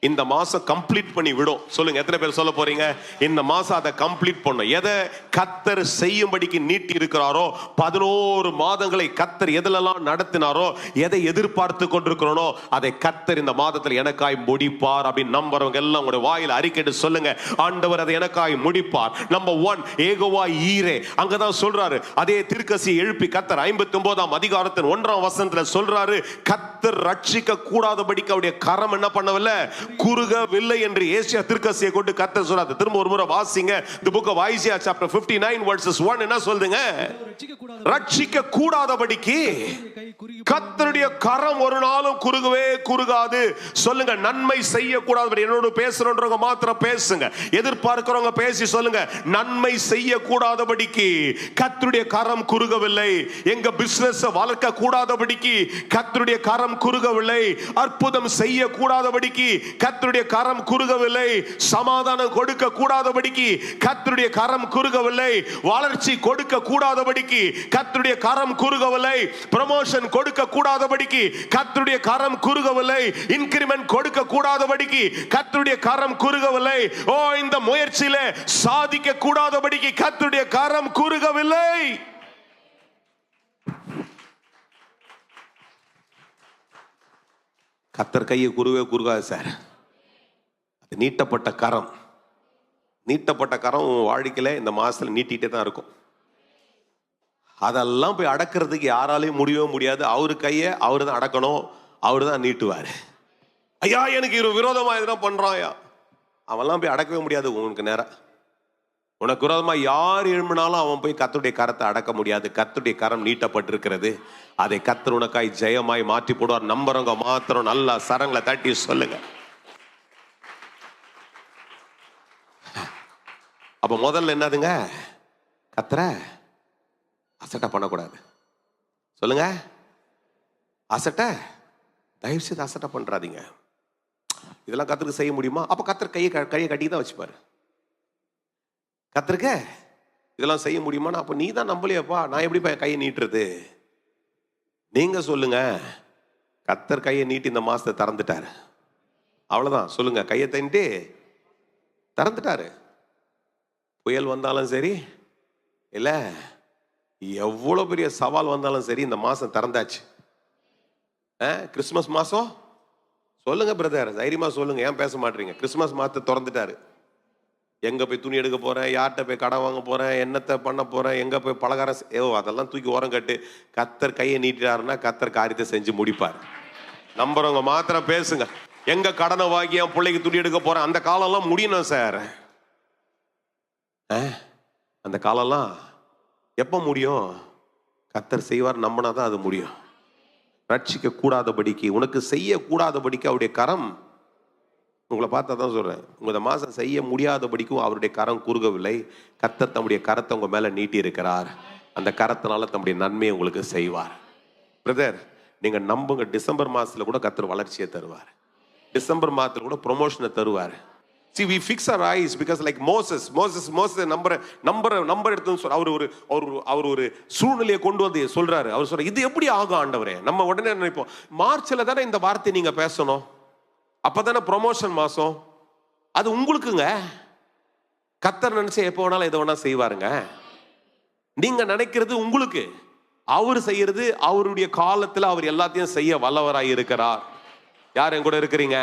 இந்த மாசம் கம்ப்ளீட் பண்ணி விடும். சொல்லுங்க, எத்தனை பேர் சொல்ல போறீங்க? இந்த மாசம் அதை கம்ப்ளீட் பண்ணும். எதை கர்த்தர் செய்யும்படிக்கு நீட்டி இருக்கிறாரோ, 11 மாதங்களை கர்த்தர் எதிலெல்லாம் நடத்தினாரோ, எதை எதிர்பார்த்து கொண்டிருக்கிறோனோ அதை கர்த்தர் இந்த மாதத்தில் எனக்காய் முடிப்பார் அப்படின்னு நம்புறவங்க எல்லாம் உங்களுடைய வாயில அறிக்கையிட்டு சொல்லுங்க, ஆண்டவர் அதை எனக்காய் முடிப்பார். நம்பர் 1, யெகோவா ஈரே. அங்கதான் சொல்றாரு, அதே தீர்க்கதரிசியை எழுப்பி கர்த்தர் 59ஆம் அதிகாரத்தின் 1ஆம் வசனத்துல சொல்றாரு, கர்த்தர் ரட்சிக்க கூடாதபடிக்கு அவருடைய கரம் என்ன பண்ணவில்லை, குறுகவில்லை என்று ஏசாயா தீர்க்கதரிசியை கொண்டு கர்த்தர் சொல்றாரு. திரும்ப ஒரு முறை வாசிங்க. The book of Isaiah chapter 59 verses 1 என்ன சொல்லுங்க? ரட்சிக்க கூடாதபடிக்கு கர்த்தருடைய கரம் ஒரு நாளும் குறுகவே குறுகாது. சொல்லுங்க, நன்மை செய்ய கூடாதபடி. என்னோட பேசுறவங்க மாத்திரம் பேசுங்க, எதிர்பார்க்கிறவங்க பேசி சொல்லுங்க, நன்மை செய்ய கூடாதபடிக்கு கர்த்தருடைய கரம் குறுகவில்லை. எங்க பிசினஸ் வளர்க்க கூடாதபடிக்கு கர்த்தருடைய கரம் குறுகவில்லை. அற்புதம் செய்ய கூடாதபடிக்கு கர்த்தருடைய கரம் குறுகவில்லை. சமாதானம் கொடுக்க கூடாதபடிக்கு கர்த்தருடைய கரம் குறுகவில்லை. வளர்ச்சி கொடுக்க கூடாதபடிக்கு கர்த்தருடைய கரம் குறுகவில்லை. ப்ரமோஷன் கொடுக்க கூடாதபடிக்கு கர்த்தருடைய கரம் குறுகவில்லை. இன்கிரிமென்ட் கொடுக்க கூடாதபடிக்கு கர்த்தருடைய கரம் குறுகவில்லை. ஓ, இந்த முயற்சியில சாதிக்க கூடாதபடிக்கு கர்த்தருடைய கரம் குறுகவில்லை. கர்த்தர் கையை குறுவே குறுகாது சார். அது நீட்டப்பட்ட கரம். நீட்டப்பட்ட கரம் வாழ்க்கையில இந்த மாசத்துல நீட்டிட்டே தான் இருக்கும். அதெல்லாம் போய் அடக்கிறதுக்கு யாராலையும் முடியவே முடியாது. அவரு கையை அவரு தான் அடக்கணும், அவரு தான் நீட்டுவார். ஐயா, எனக்கு இவர் விரோதமா எதுனா பண்றான், ஐயா, அவன்லாம் போய் அடக்கவே முடியாது. உனக்கு நேரம் உனக்கு விரோதமா யார் எழும்பினாலும் அவன் போய் கர்த்தருடைய கரத்தை அடக்க முடியாது. கர்த்தருடைய கரம் நீட்டப்பட்டிருக்கிறது. அதை கர்த்தர் உனக்காய் ஜெயமாய் மாற்றி போடுவார். நம்புறவங்க மாத்திரம் நல்லா சரங்களை தட்டி சொல்லுங்க. அப்ப முதல்ல என்னதுங்க? கர்த்தரை அசட்டை பண்ணக்கூடாது. சொல்லுங்க, அசட்டை தயவு செய்து அசட்டை பண்றாதீங்க. இதெல்லாம் கர்த்தருக்கு செய்ய முடியுமா? அப்ப கர்த்தர் கையை கட்டி தான் வச்சுப்பாரு. கர்த்தருக்கு இதெல்லாம் செய்ய முடியுமா? அப்ப நீ தான் நம்பலையப்பா, நான் எப்படி கையை நீட்டுறது? நீங்க சொல்லுங்க, கர்த்தர் கையை நீட்டி இந்த மாசத்தை திறந்துட்டாரு. அவ்வளவுதான். சொல்லுங்க, கையை தண்ணிட்டு திறந்துட்டாரு. புயல் வந்தாலும் சரி, இல்ல எவ்வளவு பெரிய சவால் வந்தாலும் சரி, இந்த மாசம் திறந்தாச்சு. கிறிஸ்துமஸ் மாசம் சொல்லுங்க பிரதர், தைரியமா சொல்லுங்க. ஏன் பேச மாட்டீங்க? கிறிஸ்துமஸ் மாத்த திறந்துட்டாரு. எங்க போய் துணி எடுக்க போறேன், யார்கிட்ட போய் கடன் வாங்க போறேன், என்னத்தை பண்ண போறேன், எங்க போய் பலகாரம் அதெல்லாம் தூக்கி ஓரம் கட்டு. கத்தர் கையை நீட்டிட்டாருன்னா கத்தர் காரியத்தை செஞ்சு முடிப்பார். நம்புறவங்க மாத்திரம் பேசுங்க. எங்க கடனை வாங்கி என் பிள்ளைக்கு துணி எடுக்க போறேன், அந்த காலம்லாம் முடியணும் சார். அந்த காலம்லாம் எப்ப முடியும்? கத்தர் செய்வார், நம்பினாதான் அது முடியும். ரட்சிக்க கூடாதபடிக்கு, உனக்கு செய்ய கூடாதபடிக்கு அவருடைய கரம், உங்களை பார்த்தா தான் சொல்றேன், உங்க இந்த மாசம் செய்ய முடியாதபடிக்கும் அவருடைய கரம் குறுகவில்லை. கர்த்தர் தம்முடைய கரத்தை உங்க மேல நீட்டி இருக்கிறார். அந்த கரத்தினால தம்முடைய நன்மையை உங்களுக்கு செய்வார். பிரதர், நீங்க நம்புங்க, டிசம்பர் மாசத்துல கூட கர்த்தர் வளர்ச்சியை தருவார். டிசம்பர் மாதத்துல கூட ப்ரொமோஷனை தருவார். See, we fix our eyes because like Moses number எடுத்து சொல்ற அவர் ஒரு சூழ்நிலையை கொண்டு வந்து சொல்றாரு. அவர் சொல்ற, இது எப்படி ஆகும் ஆண்டவரே? நம்ம உடனே நினைப்போம், மார்ச்ல தானே இந்த வார்த்தை நீங்க பேசணும், அப்பதானே ப்ரொமோஷன் மாசம். அது உங்களுக்குங்க. கர்த்தர் நினைச்சா எப்போ வேணாலும் எதை வேணா செய்வாருங்க. நீங்க நினைக்கிறது உங்களுக்கு, அவர் செய்யறது அவருடைய காலத்துல அவர் எல்லாத்தையும் செய்ய வல்லவராய் இருக்கிறார். யார் என் கூட இருக்கிறீங்க?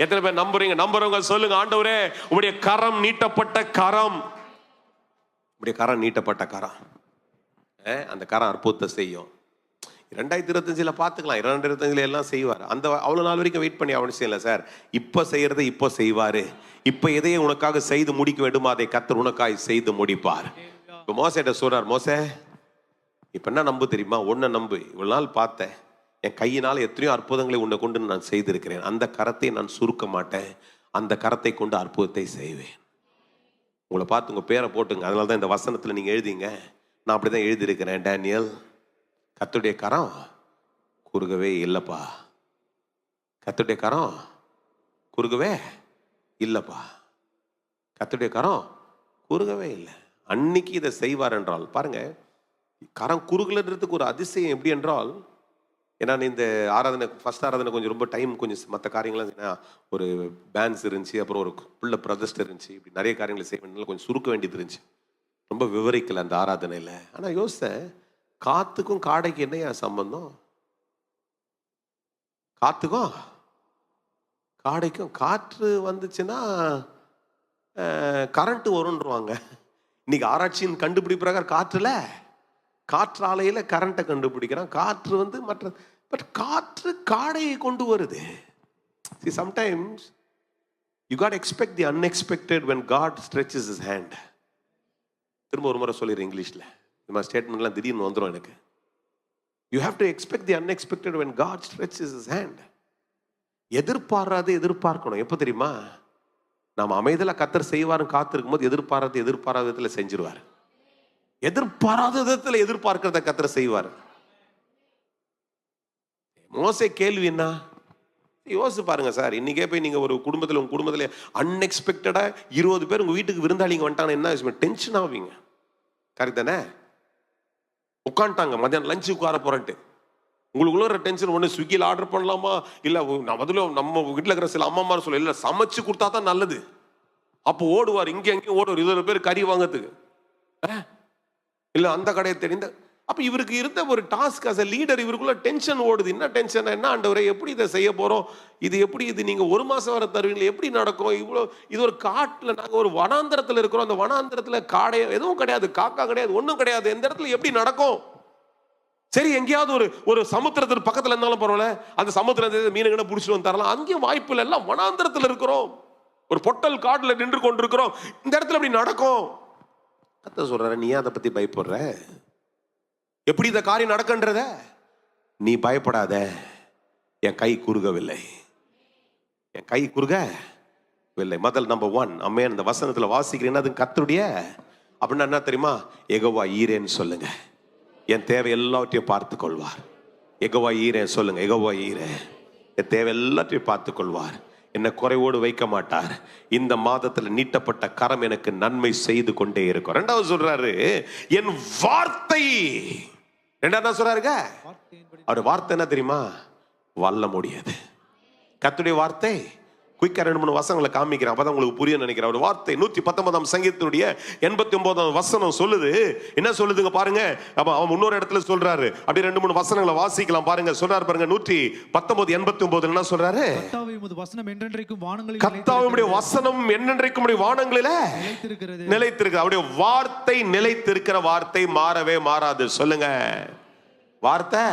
எத்தனை பேர் நம்புறீங்க? நம்புறவங்க சொல்லுங்க, ஆண்டவரே உங்களுடைய கரம் நீட்டப்பட்ட கரம், உங்களுடைய கரம் நீட்டப்பட்ட கரம், அந்த கரம் அற்புதத்தை செய்யும். 2025 பார்த்துக்கலாம், 2025 எல்லாம் செய்வார். அந்த அவ்வளோ நாள் வரைக்கும் வெயிட் பண்ணி அவசியம் இல்லை சார். இப்போ செய்யறது இப்போ செய்வார். இப்போ எதையே உனக்காக செய்து முடிக்க வேண்டுமோ அதை கர்த்தர் உனக்காக செய்து முடிப்பார். இப்போ மோசேட்ட சொல்றார், மோசே இப்போ என்ன நம்பு தெரியுமா? ஒன்றை நம்பு. இவ்வளோ நாள் பார்த்தேன், என் கையினால் எத்தனையோ அற்புதங்களை உன்னை கொண்டு நான் செய்திருக்கிறேன். அந்த கரத்தை நான் சுருக்க மாட்டேன், அந்த கரத்தை கொண்டு அற்புதத்தை செய்வேன். உங்களை பார்த்து உங்கள் பேரை போட்டுங்க. அதனால தான் இந்த வசனத்தில் நீங்கள் எழுதிங்க. நான் அப்படி தான் எழுதியிருக்கிறேன், டேனியல், கர்த்தருடைய கரம் குறுகவே இல்லைப்பா. கர்த்தருடைய கரம் குறுகவே இல்லைப்பா. கர்த்தருடைய கரம் குறுகவே இல்லை. அன்னைக்கு இதை செய்வார் என்றால் பாருங்க, கரம் குறுகலன்றதுக்கு ஒரு அதிசயம் எப்படி என்றால், ஏன்னா இந்த ஆராதனை, ஃபர்ஸ்ட் ஆராதனை கொஞ்சம் ரொம்ப டைம், கொஞ்சம் மற்ற காரியங்கள்லாம் ஒரு பேன்ஸ் இருந்துச்சு, அப்புறம் ஒரு புள்ள பிரதிஷ்டை இருந்துச்சு, இப்படி நிறைய காரியங்களை செய்ய வேண்டியது, கொஞ்சம் சுருக்க வேண்டியது இருந்துச்சு, ரொம்ப விவரிக்கல அந்த ஆராதனையில். ஆனால் யோசித்தேன், காத்துக்கும் காடைக்கு என்னையா சம்பந்தம்? காத்துக்கும் காடைக்கும் காற்று வந்துச்சுன்னா கரண்ட் வரும்ன்றுவாங்க. இன்னைக்கு ஆராய்ச்சியின் கண்டுபிடிப்பு காற்றுல, காற்றாலையில் கரண்ட்டை கண்டுபிடிக்கிறான். காற்று வந்து மற்ற, பட் காற்று காடையை கொண்டு வருது. See, sometimes you got to expect the unexpected when God stretches his hand. திரும்ப ஒரு முறை சொல்லிடுறேன் இங்கிலீஷில், இந்த மாதிரி ஸ்டேட்மெண்ட்லாம் திடீர்னு வந்துடும் எனக்கு. You have to expect the unexpected when God stretches his hand. எதிர்பார்க்கணும். எப்போ தெரியுமா? நாம் அமைதல கர்த்தர் செய்வாருன்னு காத்திருக்கும் போது எதிர்பாராத விதத்தில் செஞ்சிருவார். எதிர்பாராத விதத்தில் எதிர்பார்க்கிறத கர்த்தர் செய்வார். மோசே கேள்வி என்ன யோசிச்சு பாருங்க சார். இன்னைக்கே போய் நீங்க ஒரு குடும்பத்தில், உங்க குடும்பத்துல அன்எக்ஸ்பெக்டடா 20 பேர் உங்க வீட்டுக்கு விருந்தாளிங்க வந்துட்டாங்க, என்ன விஷயம்? டென்ஷன் ஆவீங்க. கரெக்ட் தானே? உட்காந்துட்டாங்க, மத்தியானம் லஞ்சு உட்கார போறேன்ட்டு. உங்களுக்குள்ள ஒரு டென்ஷன், ஒன்று ஸ்விக்கியில் ஆர்டர் பண்ணலாமா, இல்லை நம்ம வீட்டில் இருக்கிற சில அம்மா மாதிரி சொல்ல, இல்லை சமைச்சு கொடுத்தா தான் நல்லது. அப்போ ஓடுவார், இங்கே அங்கேயும் ஓடுவார் 20 பேர் கறி வாங்கிறதுக்கு, இல்லை அந்த கடையை தெரிந்த. அப்போ இவருக்கு இருந்த ஒரு டாஸ்க் அஸ் எ லீடர், இவருக்குள்ள டென்ஷன் ஓடுது. என்ன டென்ஷன்? என்ன ஆண்டவரே, எப்படி இதை செய்ய போகிறோம்? இது எப்படி? இது நீங்கள் 1 மாதம் வர தருவீங்களா? எப்படி நடக்கும்? இவ்வளோ இது ஒரு காட்டில், நாங்கள் ஒரு வனாந்திரத்தில் இருக்கிறோம். அந்த வனாந்திரத்தில் காடை எதுவும் கிடையாது, காக்கா கிடையாது, ஒன்றும் கிடையாது. எந்த இடத்துல எப்படி நடக்கும்? சரி, எங்கேயாவது ஒரு சமுத்திரத்துக்கு பக்கத்தில் இருந்தாலும் பரவாயில்ல, அந்த சமுத்திரத்தை மீனுகளை பிடிச்சிட்டு வந்து தரலாம். அங்கேயும் வாய்ப்பு இல்லை, எல்லாம் வனாந்திரத்தில் இருக்கிறோம், ஒரு பொட்டல் காட்டில் நின்று கொண்டு இருக்கிறோம். இந்த இடத்துல எப்படி நடக்கும்? கர்த்தர் சொல்றாரு, நீ அதை பத்தி பயப்படுற? எப்படி இந்த காரியம் நடக்கின்றத நீ பயப்படாத. என் கை குறுகவில்லை, என் கை குறுகவில்லை. முதல் நம்பர் 1 அம்மேன். இந்த வசனத்துல வாசிக்கிறேன், அது கர்த்தருடைய அப்படின்னா என்ன தெரியுமா? யெகோவா ஈரேன்னு சொல்லுங்க. என் தேவை எல்லாவற்றையும் பார்த்து கொள்வார். யெகோவா ஈரே சொல்லுங்க. யெகோவா ஈரே என் தேவை எல்லாத்தையும் பார்த்து கொள்வார். என்னை குறைவோடு வைக்க மாட்டார். இந்த மாதத்தில் நீட்டப்பட்ட கரம் எனக்கு நன்மை செய்து கொண்டே இருக்கும். 2வது சொல்றாரு, என் வார்த்தை. 2வது சொல்றாருங்க, அவர் வார்த்தை என்ன தெரியுமா? வல்ல முடியாது. கர்த்தருடைய வார்த்தை குயிக்கா 2-3 வசனங்களை காமிக்கிறேன், அப்பதான் உங்களுக்கு புரியும் நினைக்கிறேன். ஒரு வார்த்தை 119 சங்கீதத்தினுடைய 89 வசனம் சொல்லுது. என்ன சொல்லுதுங்க பாருங்க. அப்ப அவன் இன்னொரு இடத்துல சொல்றாரு, அப்படி 2-3 வசனங்களை வாசிக்கலாம் பாருங்க. சொல்றாரு பாருங்க, 119 89 என்ன சொல்றாரு? கர்த்தாவே உமது வசனம் என்றென்றைக்கும் வானங்களில் கர்த்தாவுடைய வசனம் என்றென்றைக்கும் வானங்களிலே நிலைத்திருக்கிறது. அவருடைய வார்த்தை நிலைத்திருக்கிற வார்த்தை, மாறவே மாறாது. சொல்லுங்க, வார்த்தை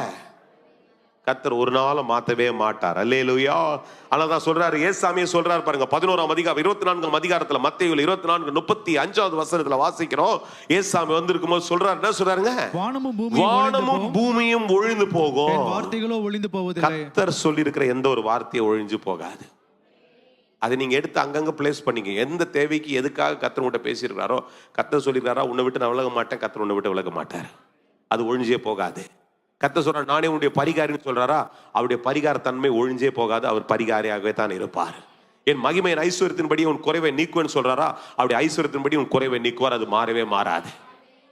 கர்த்தர் ஒரு நாளும் மாத்தவே மாட்டார். அல்லேலூயா. அதான் சொல்றாரு, ஏசாமியே சொல்றாரு பாருங்க, 11ஆம் அதிகாரம் 24ஆம் அதிகாரத்துல, மத்தேயுல 24:35 வசனத்துல வாசிக்கிறோம். ஏசாமி வந்திருக்கும் போது சொல்றாரு, என்ன சொல்றாருங்க? வானமும் பூமியும் ஒழிந்து போகும், வார்த்தைகளோ ஒழிந்து போவதில்லை. கர்த்தர் சொல்லி இருக்கிற எந்த ஒரு வார்த்தையும் ஒழிஞ்சு போகாது. அதை நீங்க எடுத்து அங்கங்க பிளேஸ் பண்ணிக்க. எந்த தேவைக்கு எதுக்காக கர்த்தர் உன்கிட்ட பேசியிருக்காரோ, கர்த்தர் சொல்லியிருக்காரா, உன்னை விட்டு நான் விலக மாட்டேன், கர்த்தர் உன்னை விட்டு விலக மாட்டார். அது ஒழிஞ்சே போகாது. கர்த்தர் சொல்றார், நானே உன்னுடைய பரிகாரின்னு சொல்றாரா, அவருடைய பரிகார தன்மை ஒழிஞ்சே போகாது. அவர் பரிகாரியாகவே தான் இருப்பார். என் மகிமையின் ஐஸ்வர்யத்தின்படி உன் குறைவை நீக்குவேன்னு சொல்றாரா, அவருடைய ஐஸ்வர்யத்தின்படி உன் குறைவை நீக்குவார். அது மாறவே மாறாது.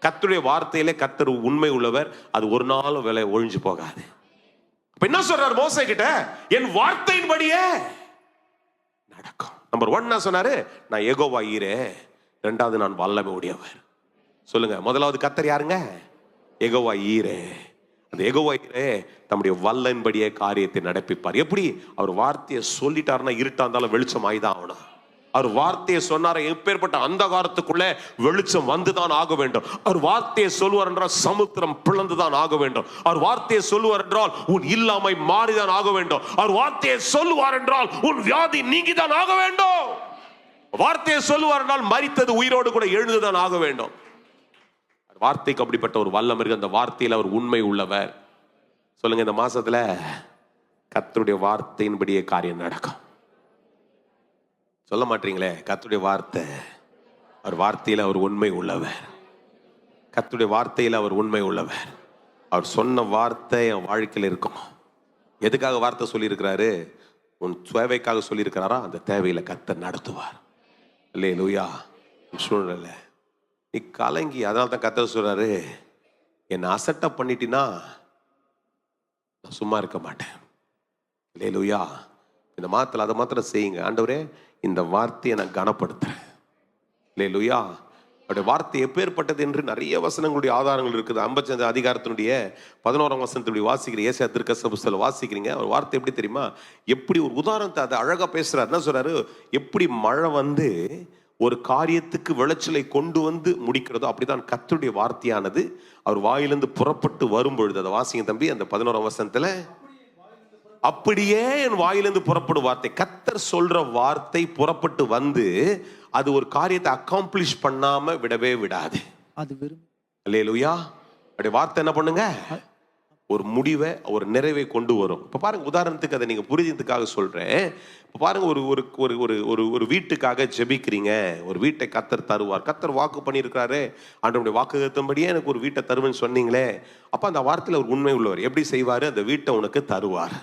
கர்த்தருடைய வார்த்தையிலே கர்த்தர் உண்மை உள்ளவர். அது ஒரு நாளும் விலை ஒழிஞ்சு போகாது. இப்ப என்ன சொல்றாரு மோசே கிட்ட? என் வார்த்தையின்படியே நடக்கும். நம்பர் 1 என்ன சொன்னாரு? நான் யெகோவா ஈரே. 2வது, நான் வல்லமை உடையவர். சொல்லுங்க, முதலாவது கர்த்தர் யாருங்க? யெகோவா ஈரே. அந்த யெகோவா ஈரே தம்முடைய வல்லமையின்படியே காரியத்தை நடப்பிப்பார். எப்படி? அவர் வார்த்தையை சொல்லிட்டாருன்னா இருட்டா இருந்தாலும் வெளிச்சம் ஆயிதான் ஆகணும். அவர் வார்த்தையை சொன்னார, எப்பேற்பட்ட அந்தகாரத்துக்குள்ள வெளிச்சம் வந்துதான் ஆக வேண்டும். அவர் வார்த்தையை சொல்லுவார் என்றால் சமுத்திரம் பிளந்துதான் ஆக வேண்டும். அவர் வார்த்தையை சொல்லுவார் என்றால் உன் இல்லாமை மாறிதான் ஆக வேண்டும். அவர் வார்த்தையை சொல்லுவார் என்றால் உன் வியாதி நீங்கிதான் ஆக வேண்டும். வார்த்தையை சொல்லுவார் என்றால் மரித்தது உயிரோடு கூட எழுந்துதான் ஆக வேண்டும். வார்த்தைக்கு அப்படிப்பட்ட ஒரு வல்லம் இருக்கு. அந்த வார்த்தையில் அவர் உண்மை உள்ளவர். சொல்லுங்க, இந்த மாசத்துல கர்த்தருடைய வார்த்தையின்படியே காரியம் நடக்கும். சொல்ல மாட்டீங்களே? கர்த்தருடைய வார்த்தை, அவர் வார்த்தையில் அவர் உண்மை உள்ளவர். கர்த்தருடைய வார்த்தையில் அவர் உண்மை உள்ளவர். அவர் சொன்ன வார்த்தை என் வாழ்க்கையில் இருக்கும். எதுக்காக வார்த்தை சொல்லியிருக்கிறாரு? உன் தேவைக்காக சொல்லியிருக்கிறாரா, அந்த தேவையில கர்த்தர் நடத்துவார். அல்லேலூயா. சூழ்நிலை நீ கலங்கி, அதனால தான் கர்த்தர் சொல்றாரு, என்னை அசட்டை பண்ணிட்டினா நான் சும்மா இருக்க மாட்டேன். அல்லேலூயா. இந்த மாத்திர அதை மாத்திரம் செய்யுங்க. ஆண்டவரே, இந்த வார்த்தையை நான் கனப்படுத்துறேன். அல்லேலூயா. அவருடைய வார்த்தை எப்பேற்பட்டது என்று நிறைய வசனங்களுடைய ஆதாரங்கள் இருக்குது. 55 அதிகாரத்தினுடைய 11ஆம் வசனத்துடைய வாசிக்கிறீங்க, ஏசாயா தீர்க்கதரிசி புத்தகத்துல வாசிக்கிறீங்க. அவர் வார்த்தை எப்படி தெரியுமா? எப்படி ஒரு உதாரணத்தை அதை அழகா பேசுறாரு. என்ன சொல்றாரு? எப்படி மழை வந்து ஒரு காரியத்துக்கு விளைச்சலை கொண்டு வந்து முடிக்கிறதோ, அப்படிதான் கர்த்தருடைய வார்த்தையானது அவர் வாயிலிருந்து புறப்பட்டு வரும் பொழுது, அதை வாசிங்க தம்பி, அந்த 11ஆம் வசனத்துல, அப்படியே என் வாயிலிருந்து புறப்படும் வார்த்தை. கர்த்தர் சொல்ற வார்த்தை புறப்பட்டு வந்து அது ஒரு காரியத்தை அக்காம்ப்ளிஷ் பண்ணாம விடவே விடாது. அது வெறும் அல்லேலூயா. அப்படி வார்த்தை என்ன பண்ணுங்க? ஒரு முடிவை, ஒரு நிறைவை கொண்டு வரும். இப்போ பாருங்க, உதாரணத்துக்கு அதை நீங்க புரிஞ்சதுக்காக சொல்றேன். இப்போ பாருங்க, ஒரு ஒரு ஒரு ஒரு ஒரு வீட்டுக்காக ஜெபிக்கிறீங்க. ஒரு வீட்டை கர்த்தர் தருவார். கர்த்தர் வாக்கு பண்ணியிருக்கிறாரு, ஆண்டவருடைய வாக்குத்தத்தின்படியே எனக்கு ஒரு வீட்டை தருவேன்னு சொன்னீங்களே. அப்போ அந்த வார்த்தையில் ஒரு உண்மை உள்ளவர். எப்படி செய்வாரு? அந்த வீட்டை உனக்கு தருவார்.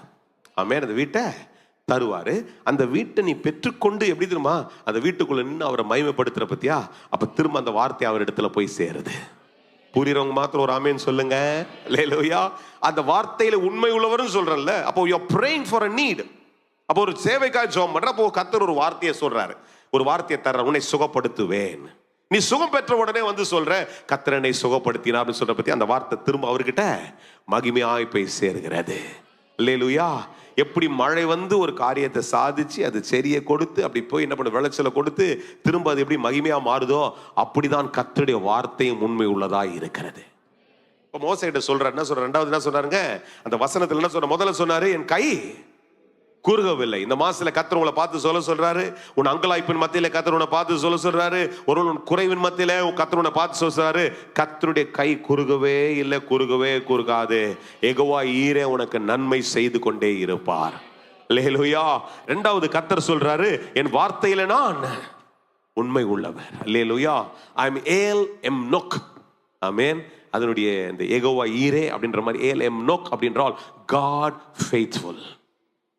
ஆமென். அந்த வீட்டை தருவாரு. அந்த வீட்டை நீ பெற்றுக்கொண்டு எப்படி தெரியுமா, அந்த வீட்டுக்குள்ள நின்று அவரை மகிமைப்படுத்துற பத்தியா, அப்ப திரும்ப அந்த வார்த்தை அவர் இடத்துல போய் சேருது. புரியுறவங்க மாத்திரம் ஒரு ஆமேன்னு சொல்லுங்க. அல்லேலூயா. அந்த வார்த்தையில உண்மை உள்ளவர்னு சொல்றல்ல, அப்போ you are praying for a need. அப்போ ஒரு சேவைக்காக ஜெபம் பண்ற, அப்போ கர்த்தர் ஒரு வார்த்தையை சொல்றாரு, ஒரு வார்த்தையை தர்ற, உன்னை சுகப்படுத்துவேன். நீ சுகம் பெற்ற உடனே வந்து சொல்ற, கர்த்தர் என்னை சுகப்படுத்தினா அப்படின்னு சொல்ற பத்தி அந்த வார்த்தை திரும்ப அவர்கிட்ட மகிமையாய் போய் சேருகிறது. அல்லேலூயா. எப்படி மழை வந்து ஒரு காரியத்தை சாதிச்சு அது செடியை கொடுத்து அப்படி போய் என்ன பண்ண, விளைச்சலை கொடுத்து திரும்ப அது எப்படி மகிமையா மாறுதோ, அப்படிதான் கர்த்தருடைய வார்த்தையும் உண்மை உள்ளதா இருக்கிறது. இப்ப மோசே கிட்ட சொல்ற, என்ன சொல்ற? 2வது என்ன சொன்னாருங்க? அந்த வசனத்துல என்ன சொல்ற? முதல்ல சொன்னாரு, என் கை குறுகவில்லை. இந்த மாசத்துல கர்த்தர் உங்களை பார்த்து சொல்ல சொல்றாரு. உன் அங்கலாய்ப்பின் மத்தியில கர்த்தர் உன்னை பார்த்து சொல்ல சொல்றாரு. ஒரு குறைவின் மத்தியில கர்த்தர் உன்னை பார்த்து சொல்றாரு, கர்த்தருடைய கை குறுகவே இல்லை, குறுகவே குறுகாது. யெகோவா ஈரே உனக்கு நன்மை செய்து கொண்டே இருப்பார். அல்லேலூயா. 2வது கர்த்தர் சொல்றாரு, என் வார்த்தையில நான் உண்மை உள்ளவர். அல்லேலூயா. ஐ அம் ஏல் எம் நோக். ஆமென். அதனுடைய இந்த யெகோவா ஈரே அப்படின்ற மாதிரி ஏல் எம் நோக் அப்படின்றால் God faithful.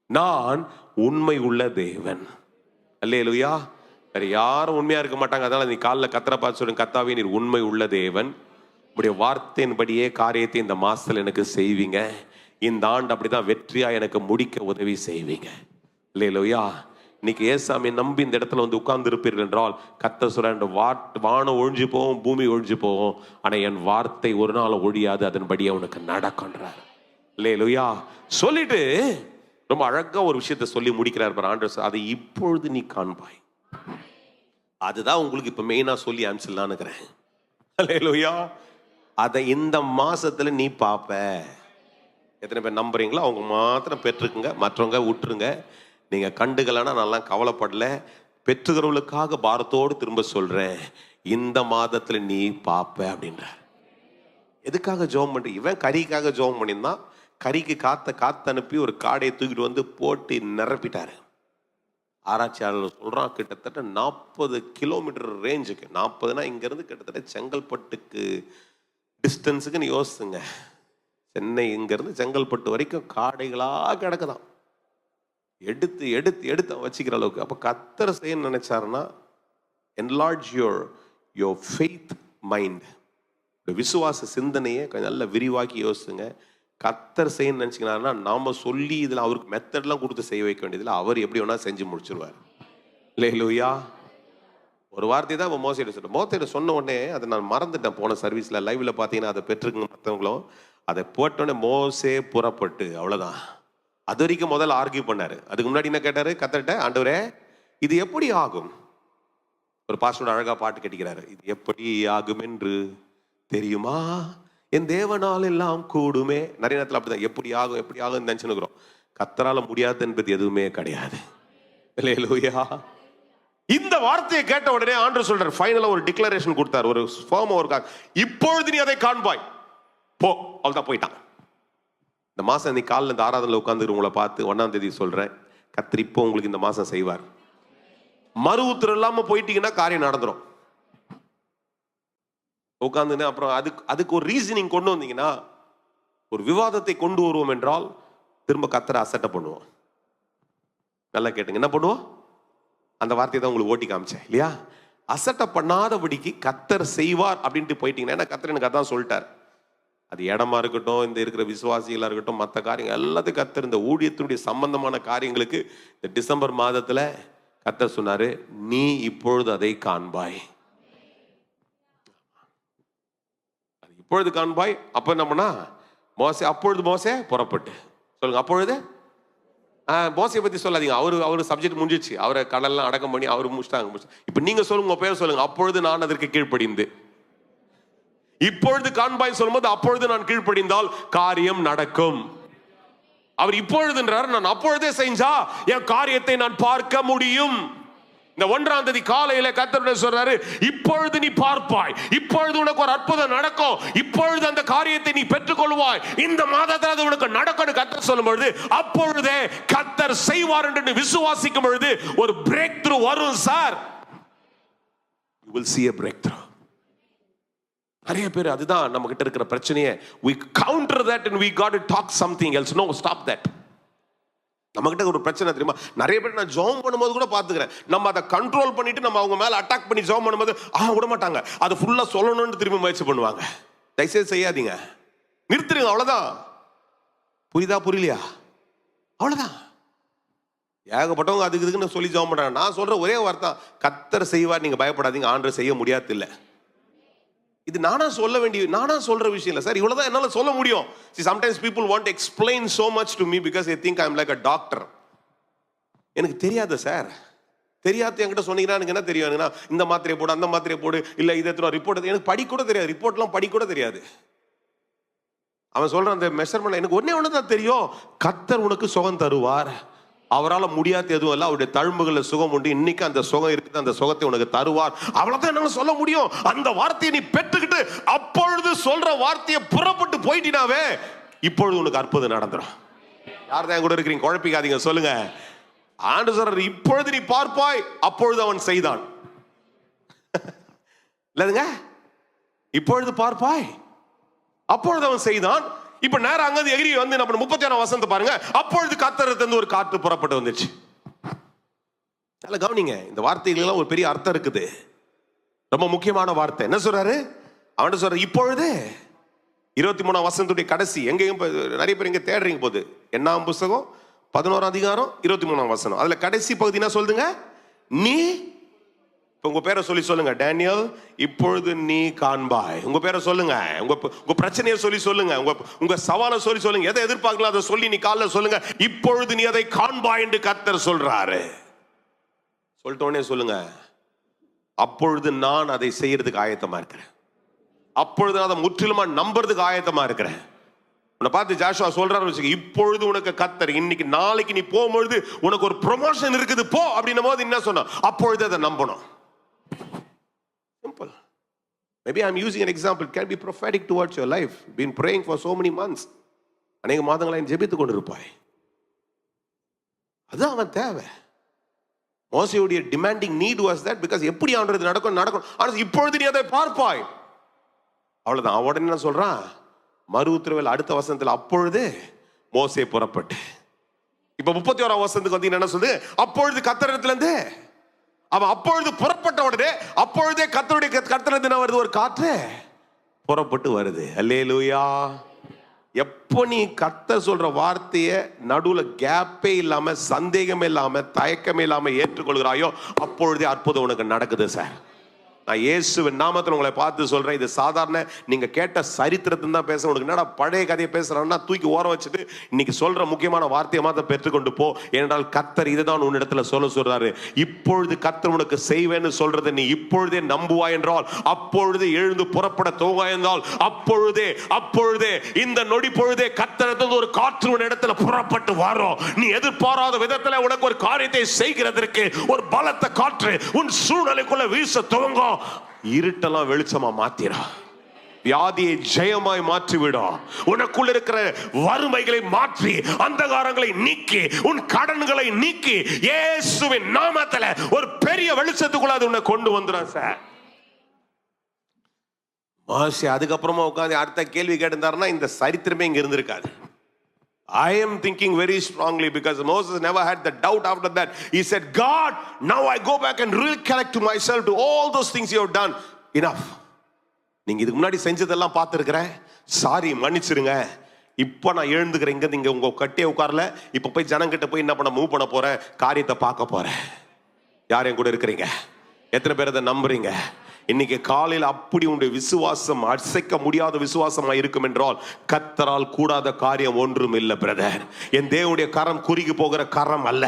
நான் உண்மை உள்ள தேவன். அல்லேலூயா. வேற யாரும் உண்மையா இருக்க மாட்டாங்க. அதனால நீ காலைல கர்த்தரை பார்த்து சொல்லுங்க, கர்த்தாவே நீர் உண்மை உள்ள தேவன், உடைய வார்த்தையின்படியே காரியத்தை இந்த மாசத்துல எனக்கு செய்வீங்க. இந்த ஆண்டு அப்படிதான் வெற்றியா எனக்கு முடிக்க உதவி செய்வீங்க. அல்லேலூயா. இன்னைக்கு ஏசாமி நம்பி இந்த இடத்துல வந்து உட்கார்ந்து இருப்பீர்கள் என்றால் கர்த்தர் சொல்ற வானம் ஒழிஞ்சு போகும், பூமி ஒழிஞ்சு போகும், ஆனா என் வார்த்தை ஒரு நாள் ஒழியாது, அதன்படி அவனுக்கு நடக்கின்றார். அல்லேலூயா. சொல்லிட்டு ரொம்ப அழகா ஒரு விஷயத்தை சொல்லி முடிக்கிறார் ஆண்டவர். அதை இப்பொழுது நீ காண்பாய். அதுதான் உங்களுக்கு இப்ப மெயினா சொல்லி அனுப்பிச்சிடலான்னு இருக்கிறேன். அல்லேலூயா. அதை இந்த மாசத்துல நீ பாப்ப. எத்தனை பேர் நம்புறீங்களோ அவங்க மாத்திரம் பெற்றுக்குங்க, மற்றவங்க விட்டுருங்க. நீங்க கண்டுக்கலன்னா நல்லா கவலைப்படல. பெற்றுகிறவர்களுக்காக பாரத்தோடு திரும்ப சொல்றேன், இந்த மாதத்துல நீ பாப்ப அப்படின்ற. எதுக்காக ஜெபம் பண்ற? இவன் கறிக்காக ஜெபம் பண்ணியிருந்தான். கறிக்கு காத்து அனுப்பி ஒரு காடையை தூக்கிட்டு வந்து போட்டு நிரப்பிட்டாரு. ஆராய்ச்சியாளர் சொல்றான் கிட்டத்தட்ட 40 கிலோமீட்டர் ரேஞ்சுக்கு, 40னா இங்க இருந்து கிட்டத்தட்ட செங்கல்பட்டுக்கு டிஸ்டன்ஸுக்கு நீ யோசிச்சுங்க. சென்னை இங்க இருந்து செங்கல்பட்டு வரைக்கும் காடைகளா கிடக்குதான். எடுத்து எடுத்து எடுத்து வச்சுக்கிற அளவுக்கு. அப்ப கர்த்தர் செய்ய நினைச்சாருன்னா, enlarge your faith mind, விசுவாச சிந்தனையை கொஞ்சம் நல்லா விரிவாக்கி யோசிச்சுங்க. கர்த்தர் செய்ய நினைச்சுக்கிறாருன்னா நாம சொல்லி இதுல அவருக்கு மெத்தட்லாம் கொடுத்து செய்ய வைக்க வேண்டியதில்லை. அவர் எப்படி வேணா செஞ்சு முடிச்சிருவார். அல்லேலூயா. ஒரு வார்த்தை தான் மோசையிட்ட சொல்றேன். மோசையிட்ட சொன்ன உடனே அதை நான் மறந்துட்டேன். போன சர்வீஸ்ல லைவ்ல பாத்தீங்கன்னா அதை பெற்றுக்குங்க மற்றவங்களும். அதை போட்டோடனே மோசே புறப்பட்டு, அவ்வளவுதான். அது வரைக்கும் முதல்ல ஆர்கியூ பண்ணாரு. அதுக்கு முன்னாடி என்ன கேட்டாரு கர்த்தர்ட்ட, ஆண்டவரே இது எப்படி ஆகும்? ஒரு பாஸ்டரோட அழகா பாட்டு கட்டிக்கிறாரு, இது எப்படி ஆகும் என்று தெரியுமா, என் தேவனால் எல்லாம் கூடுமே. நிறைய நேரத்தில் அப்படிதான் எப்படி ஆகும் நினைச்சுக்கிறோம். கர்த்தரால முடியாது என்பது எதுவுமே கிடையாது. அல்லேலூயா. இந்த வார்த்தையை கேட்ட உடனே ஆண்டவர் சொல்றார், ஃபைனலா ஒரு டிக்ளரேஷன் கொடுத்தார், ஒரு ஃபார்ம் ஒர்க். இப்பொழுது நீ அதை காண்பாய். போ. அவள்தான் போயிட்டான். இந்த மாசம் நீ காலில் இந்த ஆராதனையில் உட்கார்ந்து உங்களை பார்த்து 1ஆம் தேதி சொல்றேன், கர்த்தர் இப்போ உங்களுக்கு இந்த மாசம் செய்வார். மறு உத்தரவு இல்லாம போயிட்டீங்கன்னா காரியம் நடந்துரும். உட்கார்ந்துன்னு அப்புறம் அதுக்கு ஒரு ரீசனிங் கொண்டு வந்தீங்கன்னா, ஒரு விவாதத்தை கொண்டு வருவோம் என்றால் திரும்ப கர்த்தரை அசட்டை பண்ணுவோம். நல்லா கேட்டுங்க, என்ன பண்ணுவோம்? அந்த வார்த்தையை தான் உங்களுக்கு ஓட்டி காமிச்சேன் இல்லையா? அசட்டை பண்ணாதபடிக்கு கர்த்தர் செய்வார் அப்படின்ட்டு போயிட்டீங்கன்னா, ஏன்னா கர்த்தர் எனக்கு அதான் சொல்லிட்டார். அது இடமா இருக்கட்டும், இந்த இருக்கிற விசுவாசிகளா இருக்கட்டும், மற்ற காரியங்கள் எல்லாத்தையும் கர்த்தர் இந்த ஊழியத்தினுடைய சம்பந்தமான காரியங்களுக்கு இந்த டிசம்பர் மாதத்துல கர்த்தர் சொன்னாரு, நீ இப்பொழுது அதை காண்பாய். இப்பொழுது காண்பாய். அப்ப என்ன பண்ணா அப்பொழுது மோசே புறப்பட்டு. சொல்லுங்க, அப்பொழுது. மோசையை பத்தி சொல்லாதீங்க, அவரு சப்ஜெக்ட் முடிஞ்சிச்சு. அவரை கடல்லாம் அடக்கம் பண்ணி அவரு முடிச்சிட்டாங்க. இப்ப நீங்க சொல்லுங்க, உங்க பேர் சொல்லுங்க. அப்பொழுது நான் அதற்கு கீழ்ப்படிந்து. இப்பொழுது காண்பாய் சொல்லும்போது அப்பொழுது நான் கீழ்ப்படிந்தால் காரியம் நடக்கும். அவர் இப்பொழுதுன்றார், நான் அப்பொழுதே செஞ்சா என் காரியத்தை நான் பார்க்க முடியும். இந்த 1ஆம் தேதி காலையில கர்த்தர் சொல்றாரு, இப்பொழுது நீ பார்ப்பாய், இப்பொழுது உனக்கு ஒரு அற்புதம் நடக்கும், இப்பொழுது அந்த காரியத்தை நீ பெற்றுக்கொள்வாய், இந்த மாதத்தில் அது உனக்கு நடக்கும் கர்த்தர் சொல்லும் பொழுது அப்பொழுதே கர்த்தர் செய்வார் என்று விசுவாசிக்கும் பொழுது ஒரு பிரேக் த்ரூ வரும் sir. You will see a breakthrough. நிறைய பேர் அதுதான் நம்ம கிட்ட இருக்கிற பிரச்சனையே. We counter that and we got to talk something else. No, stop that. நம்ம கிட்ட ஒரு பிரச்சனை தெரியுமா? நிறைய பேர் நான் ஜெபம் பண்ணும்போது கூட பாத்துக்கிறேன், நம்ம அதை கண்ட்ரோல் பண்ணிட்டு நம்ம அவங்க மேல அட்டாக் பண்ணி ஜெபம் பண்ணும்போது விட மாட்டாங்க. அதை ஃபுல்லா சொல்லணும்னு திரும்பி முயற்சி பண்ணுவாங்க. தயவுசெய்து செய்யாதீங்க, நிறுத்துருங்க. அவ்வளவுதான். புரியுதா புரியலையா? அவ்வளவுதான். ஏகப்பட்டவங்க அதுக்கு இதுக்குன்னு சொல்லி ஜெபம் பண்றாங்க. நான் சொல்ற ஒரே வார்த்தை, கர்த்தர் செய்வார், நீங்க பயப்படாதீங்க. ஆண்டவர் செய்ய முடியாது இல்ல. இது நானா சொல்ற விஷயம் இல்ல சார், இவ்வளவுதான் என்னால சொல்ல முடியும். See, sometimes people want to explain so much to me because they think I'm like a doctor. எனக்கு தெரியாது சார். தெரியாது என்கிட்ட சொன்னீங்கன்னா எனக்கு என்ன தெரியும்? இந்த மாத்திரையை போடு, அந்த மாத்திரையை போடு, இல்ல இதை ரிப்போர்ட், எனக்கு படிக்க கூட தெரியாது. ரிப்போர்ட்லாம் படிக்க கூட தெரியாது. அவன் சொல்றான் அந்த மெஷர்மெண்ட், எனக்கு ஒண்ணே தான் தெரியும், கர்த்தர் உனக்கு சுகம் தருவார். அவரால் முடியாது எதுவும் இல்லை, அவருடைய தழும்புகளில் சுகம் உண்டு. இன்னைக்கு அந்த சுகம் இருக்குது, அந்த சுகத்தை உனக்கு தருவார். அவ்வளவுதான் என்னால சொல்ல முடியும். அந்த வார்த்தையை நீ பெற்றுக்கிட்டு அப்பொழுது சொல்ற வார்த்தையை புறப்பட்டு போயிட்டினாவே இப்பொழுது உனக்கு அற்புதம் நடந்துடும். யார் தான் கூட இருக்கிறீங்க? குழப்பிக்காதீங்க, சொல்லுங்க. ஆண்டவர் சொல்றார், இப்பொழுது நீ பார்ப்பாய், அப்பொழுது அவன் செய்தான். இல்லதுங்க, இப்பொழுது பார்ப்பாய், அப்பொழுது அவன் செய்தான். இப்ப நேரம் அங்க எகிரி வந்து நம்ம 31ஆம் வசனத்தை பாருங்க. அப்பொழுது கர்த்தரிடமிருந்து ஒரு காற்று புறப்பட்டு வந்துச்சு. நல்ல கவனிங்க, இந்த வார்த்தைகள் எல்லாம் ஒரு பெரிய அர்த்தம் இருக்குது. ரொம்ப முக்கியமான வார்த்தை. என்ன சொல்றாரு? அவன் சொல்ற இப்பொழுது 23ஆம் வசனத்துடைய கடைசி. எங்கேயும் நிறைய பேர் இங்க தேடுறீங்க போது, என்னாம் புஸ்தகம் 11 அதிகாரம் 23 வசனம். அதுல கடைசி பகுதி என்ன சொல்லுங்க? நீ, உங்க பேரை சொல்லி சொல்லுங்க. டேனியல், இப்பொழுது நீ காண்பாய். உங்க பேரை சொல்லுங்க. உங்க பிரச்சனையை சொல்லி சொல்லுங்க. உங்க சவாலை சொல்லி சொல்லுங்க. எதை எதிர்பார்க்கலாம் அதை சொல்லி நீ காலைல சொல்லுங்க. இப்பொழுது நீ அதை காண்பாய் என்று கர்த்தர் சொல்றாரு. சொல்லிட்ட உடனே சொல்லுங்க, அப்பொழுது நான் அதை செய்யறதுக்கு ஆயத்தமா இருக்கிறேன். அப்பொழுது அதை முற்றிலுமா நம்புறதுக்கு ஆயத்தமா இருக்கிறேன். உன்னை பார்த்து ஜாஷுவா சொல்றாரு, இப்பொழுது உனக்கு கர்த்தர், இன்னைக்கு நாளைக்கு நீ போகும்பொழுது உனக்கு ஒரு ப்ரொமோஷன் இருக்குது போ அப்படின்னும் போது என்ன சொன்ன? அப்பொழுது அதை நம்பணும். Simple. Maybe I'm using an example. It can be prophetic towards your life. Been praying for so many months. அநேக மாதங்களாய் ஜெபித்துக் கொண்டிருப்பாய். அதான் அவன் தேவை. மோசேயுடைய demanding need was that, because எப்படி ஆண்டது நடக்கும். ஆனா இப்பொழுது நீ அதை பார்ப்பாய். அவ்வளவுதான். அவன் உடனே என்ன சொல்றான்? மறு உத்தரவில் அடுத்த வசனத்தில் அப்பொழுது மோசே புறப்பட்டு. இப்ப 31 வசனத்துக்கு வந்து என்ன சொல்லுது? அப்பொழுது கர்த்தரிடத்துல இருந்து அவன் அப்பொழுது புறப்பட்ட உடனே அப்பொழுதே கர்த்தருடைய கர்த்தரிடத்துல வருது ஒரு காற்று புறப்பட்டு வருது. அல்லேலூயா. எப்போ நீ கர்த்தர் சொல்ற வார்த்தையை நடுவுல கேப்பே இல்லாம, சந்தேகமே இல்லாம, தயக்கமே இல்லாம ஏற்றுக்கொள்கிறாயோ, அப்பொழுதே அற்புதம் உனக்கு நடக்குது சார். நான் இயேசுவின் நாமத்தில் உங்களை பார்த்து சொல்றேன். இது சாதாரண நீங்க கேட்ட சரித்திரத்தை தான் பேசுறேன். உனக்கு என்னடா பழைய கதையை பேசுறான்னா தூக்கி ஓரம் வச்சுட்டு இன்னைக்கு சொல்ற முக்கியமான வார்த்தையை மாத்த பெற்றுக்கொண்டு போ. ஏனென்றால் கர்த்தர் இதுதான் உன்னிடத்துல சொல்றாரு. இப்பொழுது கர்த்தர் உனக்கு செய்வேன்னு சொல்றது நீ இப்பொழுதே நம்புவாய் என்றால், அப்பொழுது எழுந்து புறப்பட துவங்காய் என்றால், அப்பொழுதே இந்த நொடி பொழுதே கர்த்தரிடத்துல ஒரு காற்று உன் இடத்துல புறப்பட்டு வரும். நீ எதிர்பாராத விதத்துல உனக்கு ஒரு காரியத்தை செய்கிறதற்கு ஒரு பலத்த காற்று உன் சூழ்நிலைக்குள்ள வீச துவங்கும். இருட்டெல்லாம் வெளிச்சமா மாத்திரா, வியாதியை ஜெயமாய் மாற்றிவிடும். உனக்குள்ள இருக்கிற வறுமைகளை மாற்றி, அந்தகாரங்களை நீக்கி, உன் கடன்களை நீக்கி, இயேசுவின் நாமத்துல ஒரு பெரிய வெளிச்சத்துக்குள்ள அது உன்னை கொண்டு வந்துடும் சார். மோசே அதுக்கப்புறமா உட்கார்ந்து அடுத்த கேள்வி கேட்டிருந்தாருன்னா இந்த சரித்திரமே இங்க இருந்திருக்காது. I am thinking very strongly, because Moses never had the doubt after that. He said, God, now I go back and recollect to myself to all those things you have done. Enough. நீங்க இதுக்கு முன்னாடி செஞ்சதெல்லாம் பார்த்துருக்கிறேன், sorry மன்னிச்சிருங்க. இப்ப நான் எழுந்துக்கிறேன். இங்க நீங்க உங்க கட்டியே உட்காரல, இப்ப போய் ஜனங்கிட்ட போய் என்ன பண்ண மூவ் பண்ண போறேன், காரியத்தை பார்க்க போறேன். யாரையும் கூட இருக்கிறீங்க? எத்தனை பேர் அதை நம்புறீங்க? இன்னைக்கு காலையில் அப்படி உங்களுடைய விசுவாசம் அசைக்க முடியாத விசுவாசமா இருக்கும் என்றால், கர்த்தரால் கூடாத காரியம் ஒன்றும் இல்லை பிரதர். என் தேவனுடைய கரம் குறுகி போகிற கரம் அல்ல.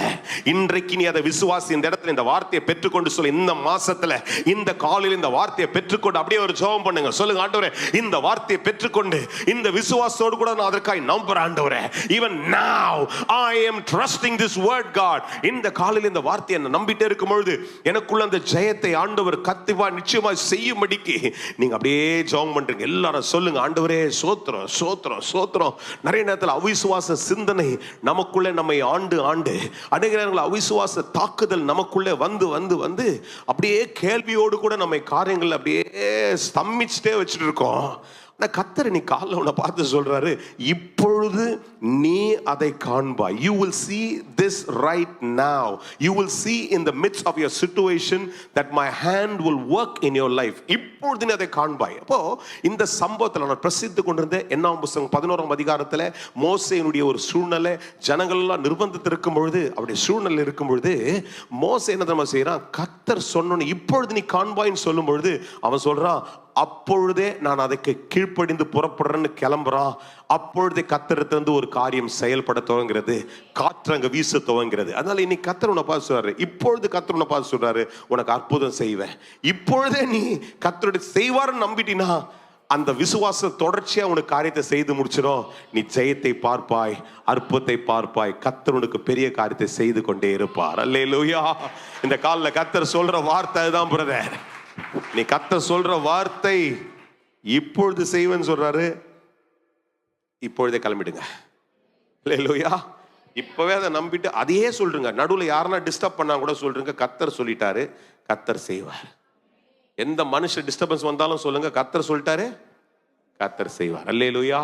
இன்றைக்கு நீ அதை விசுவாசி. இந்த இடத்துல இந்த வார்த்தையை பெற்றுக்கொண்டு சொல்ல, இந்த மாசத்துல இந்த காலையில் இந்த வார்த்தையை பெற்றுக்கொண்டு அப்படியே ஒரு ஜெபம் பண்ணுங்க. சொல்லுங்க, ஆண்டவரே இந்த வார்த்தையை பெற்றுக்கொண்டு இந்த விசுவாசத்தோடு கூட நான் அதற்காய் நம்புறேன் ஆண்டவரே. even now I am trusting this word God. இந்த காலையில் இந்த வார்த்தையை நான் நம்பிட்டே இருக்கும் பொழுது எனக்குள்ள அந்த ஜெயத்தை ஆண்டவர் கத்திவா நிச்சயம் செய்யும்படிக்கு நீங்க அப்படியே ஜெபம் பண்றீங்க. எல்லாரும் சொல்லுங்க, ஆண்டவரே சோத்திரம் சோத்திரம் சோத்திரம். நிறைய நேரத்தில் அவிசுவாச சிந்தனை நமக்குள்ளே நம்மை ஆண்டு அநேக நேரங்கள் அவிசுவாச தாக்குதல் நமக்குள்ளே வந்து அப்படியே கேள்வியோடு கூட நம்மை காரியங்கள் அப்படியே ஸ்தம்பிச்சுட்டே வச்சுட்டு இருக்கோம். கர்த்தர் நீ காலைல உன்னை பார்த்து சொல்றாரு, இப்பொழுது நீ அதை காண்பாய். You will see this right now. You will see in the midst of your situation that my hand will work in your life. இப்பொழுது நீ அதை காண்பாய். அப்போ இந்த சம்பவத்தில் நான் பிரசித்து கொண்டிருந்த என்னாம் புத்தகம் 11ஆம் அதிகாரத்தில் மோசேயினுடைய ஒரு சூழ்நிலை, ஜனங்கள் எல்லாம் நிர்பந்தத்தில் இருக்கும் பொழுது, அவருடைய சூழ்நிலை இருக்கும் பொழுது மோசே என்ன தெரியுமா செய்யறான்? கர்த்தர் சொன்னோன்னு இப்பொழுது நீ காண்பாய்ன்னு சொல்லும் பொழுது அவன் சொல்றான், அப்பொழுதே நான் அதுக்கு கீழ்ப்படிந்து புறப்படுறேன்னு கிளம்புறான். அப்பொழுதே கர்த்தரிடத்திலிருந்து ஒரு காரியம் செயல்பட துவங்கிறது, காற்று அங்க வீச துவங்கிறது. அதனால இன்னைக்கு கர்த்தர் உன்னை பார்த்து சொல்றாரு, இப்பொழுது கர்த்தர் உன்னை பார்த்து சொல்றாரு, உனக்கு அற்புதம் செய்வேன். இப்பொழுதே நீ கர்த்தருடைய செய்வார்னு நம்பிட்டினா அந்த விசுவாச தொடர்ச்சியா உனக்கு காரியத்தை செய்து முடிச்சிடும். நீ ஜெயத்தை பார்ப்பாய், அற்புதத்தை பார்ப்பாய். கர்த்தர் உனக்கு பெரிய காரியத்தை செய்து கொண்டே இருப்பார். அல்லேலூயா. இந்த காலைல கர்த்தர் சொல்ற வார்த்தை அதுதான் பிரதர். நீ கர்த்தர் சொல்ற வார்த்தை இப்பொழுது செய்வேன்னு சொல்றாரு, இப்பொழுதே கிளம்பிடுங்க. அல்லேலூயா. இப்பவே அதை நம்பிட்டு அதையே சொல்றீங்க. நடுவில் யாருன்னா டிஸ்டர்ப் பண்ணா கூட சொல்றீங்க, கர்த்தர் சொல்லிட்டாரு, கர்த்தர் செய்வார். எந்த மனுஷ டிஸ்டர்பன்ஸ் வந்தாலும் சொல்லுங்க, கர்த்தர் சொல்லிட்டாரு, கர்த்தர் செய்வார். அல்லேலூயா.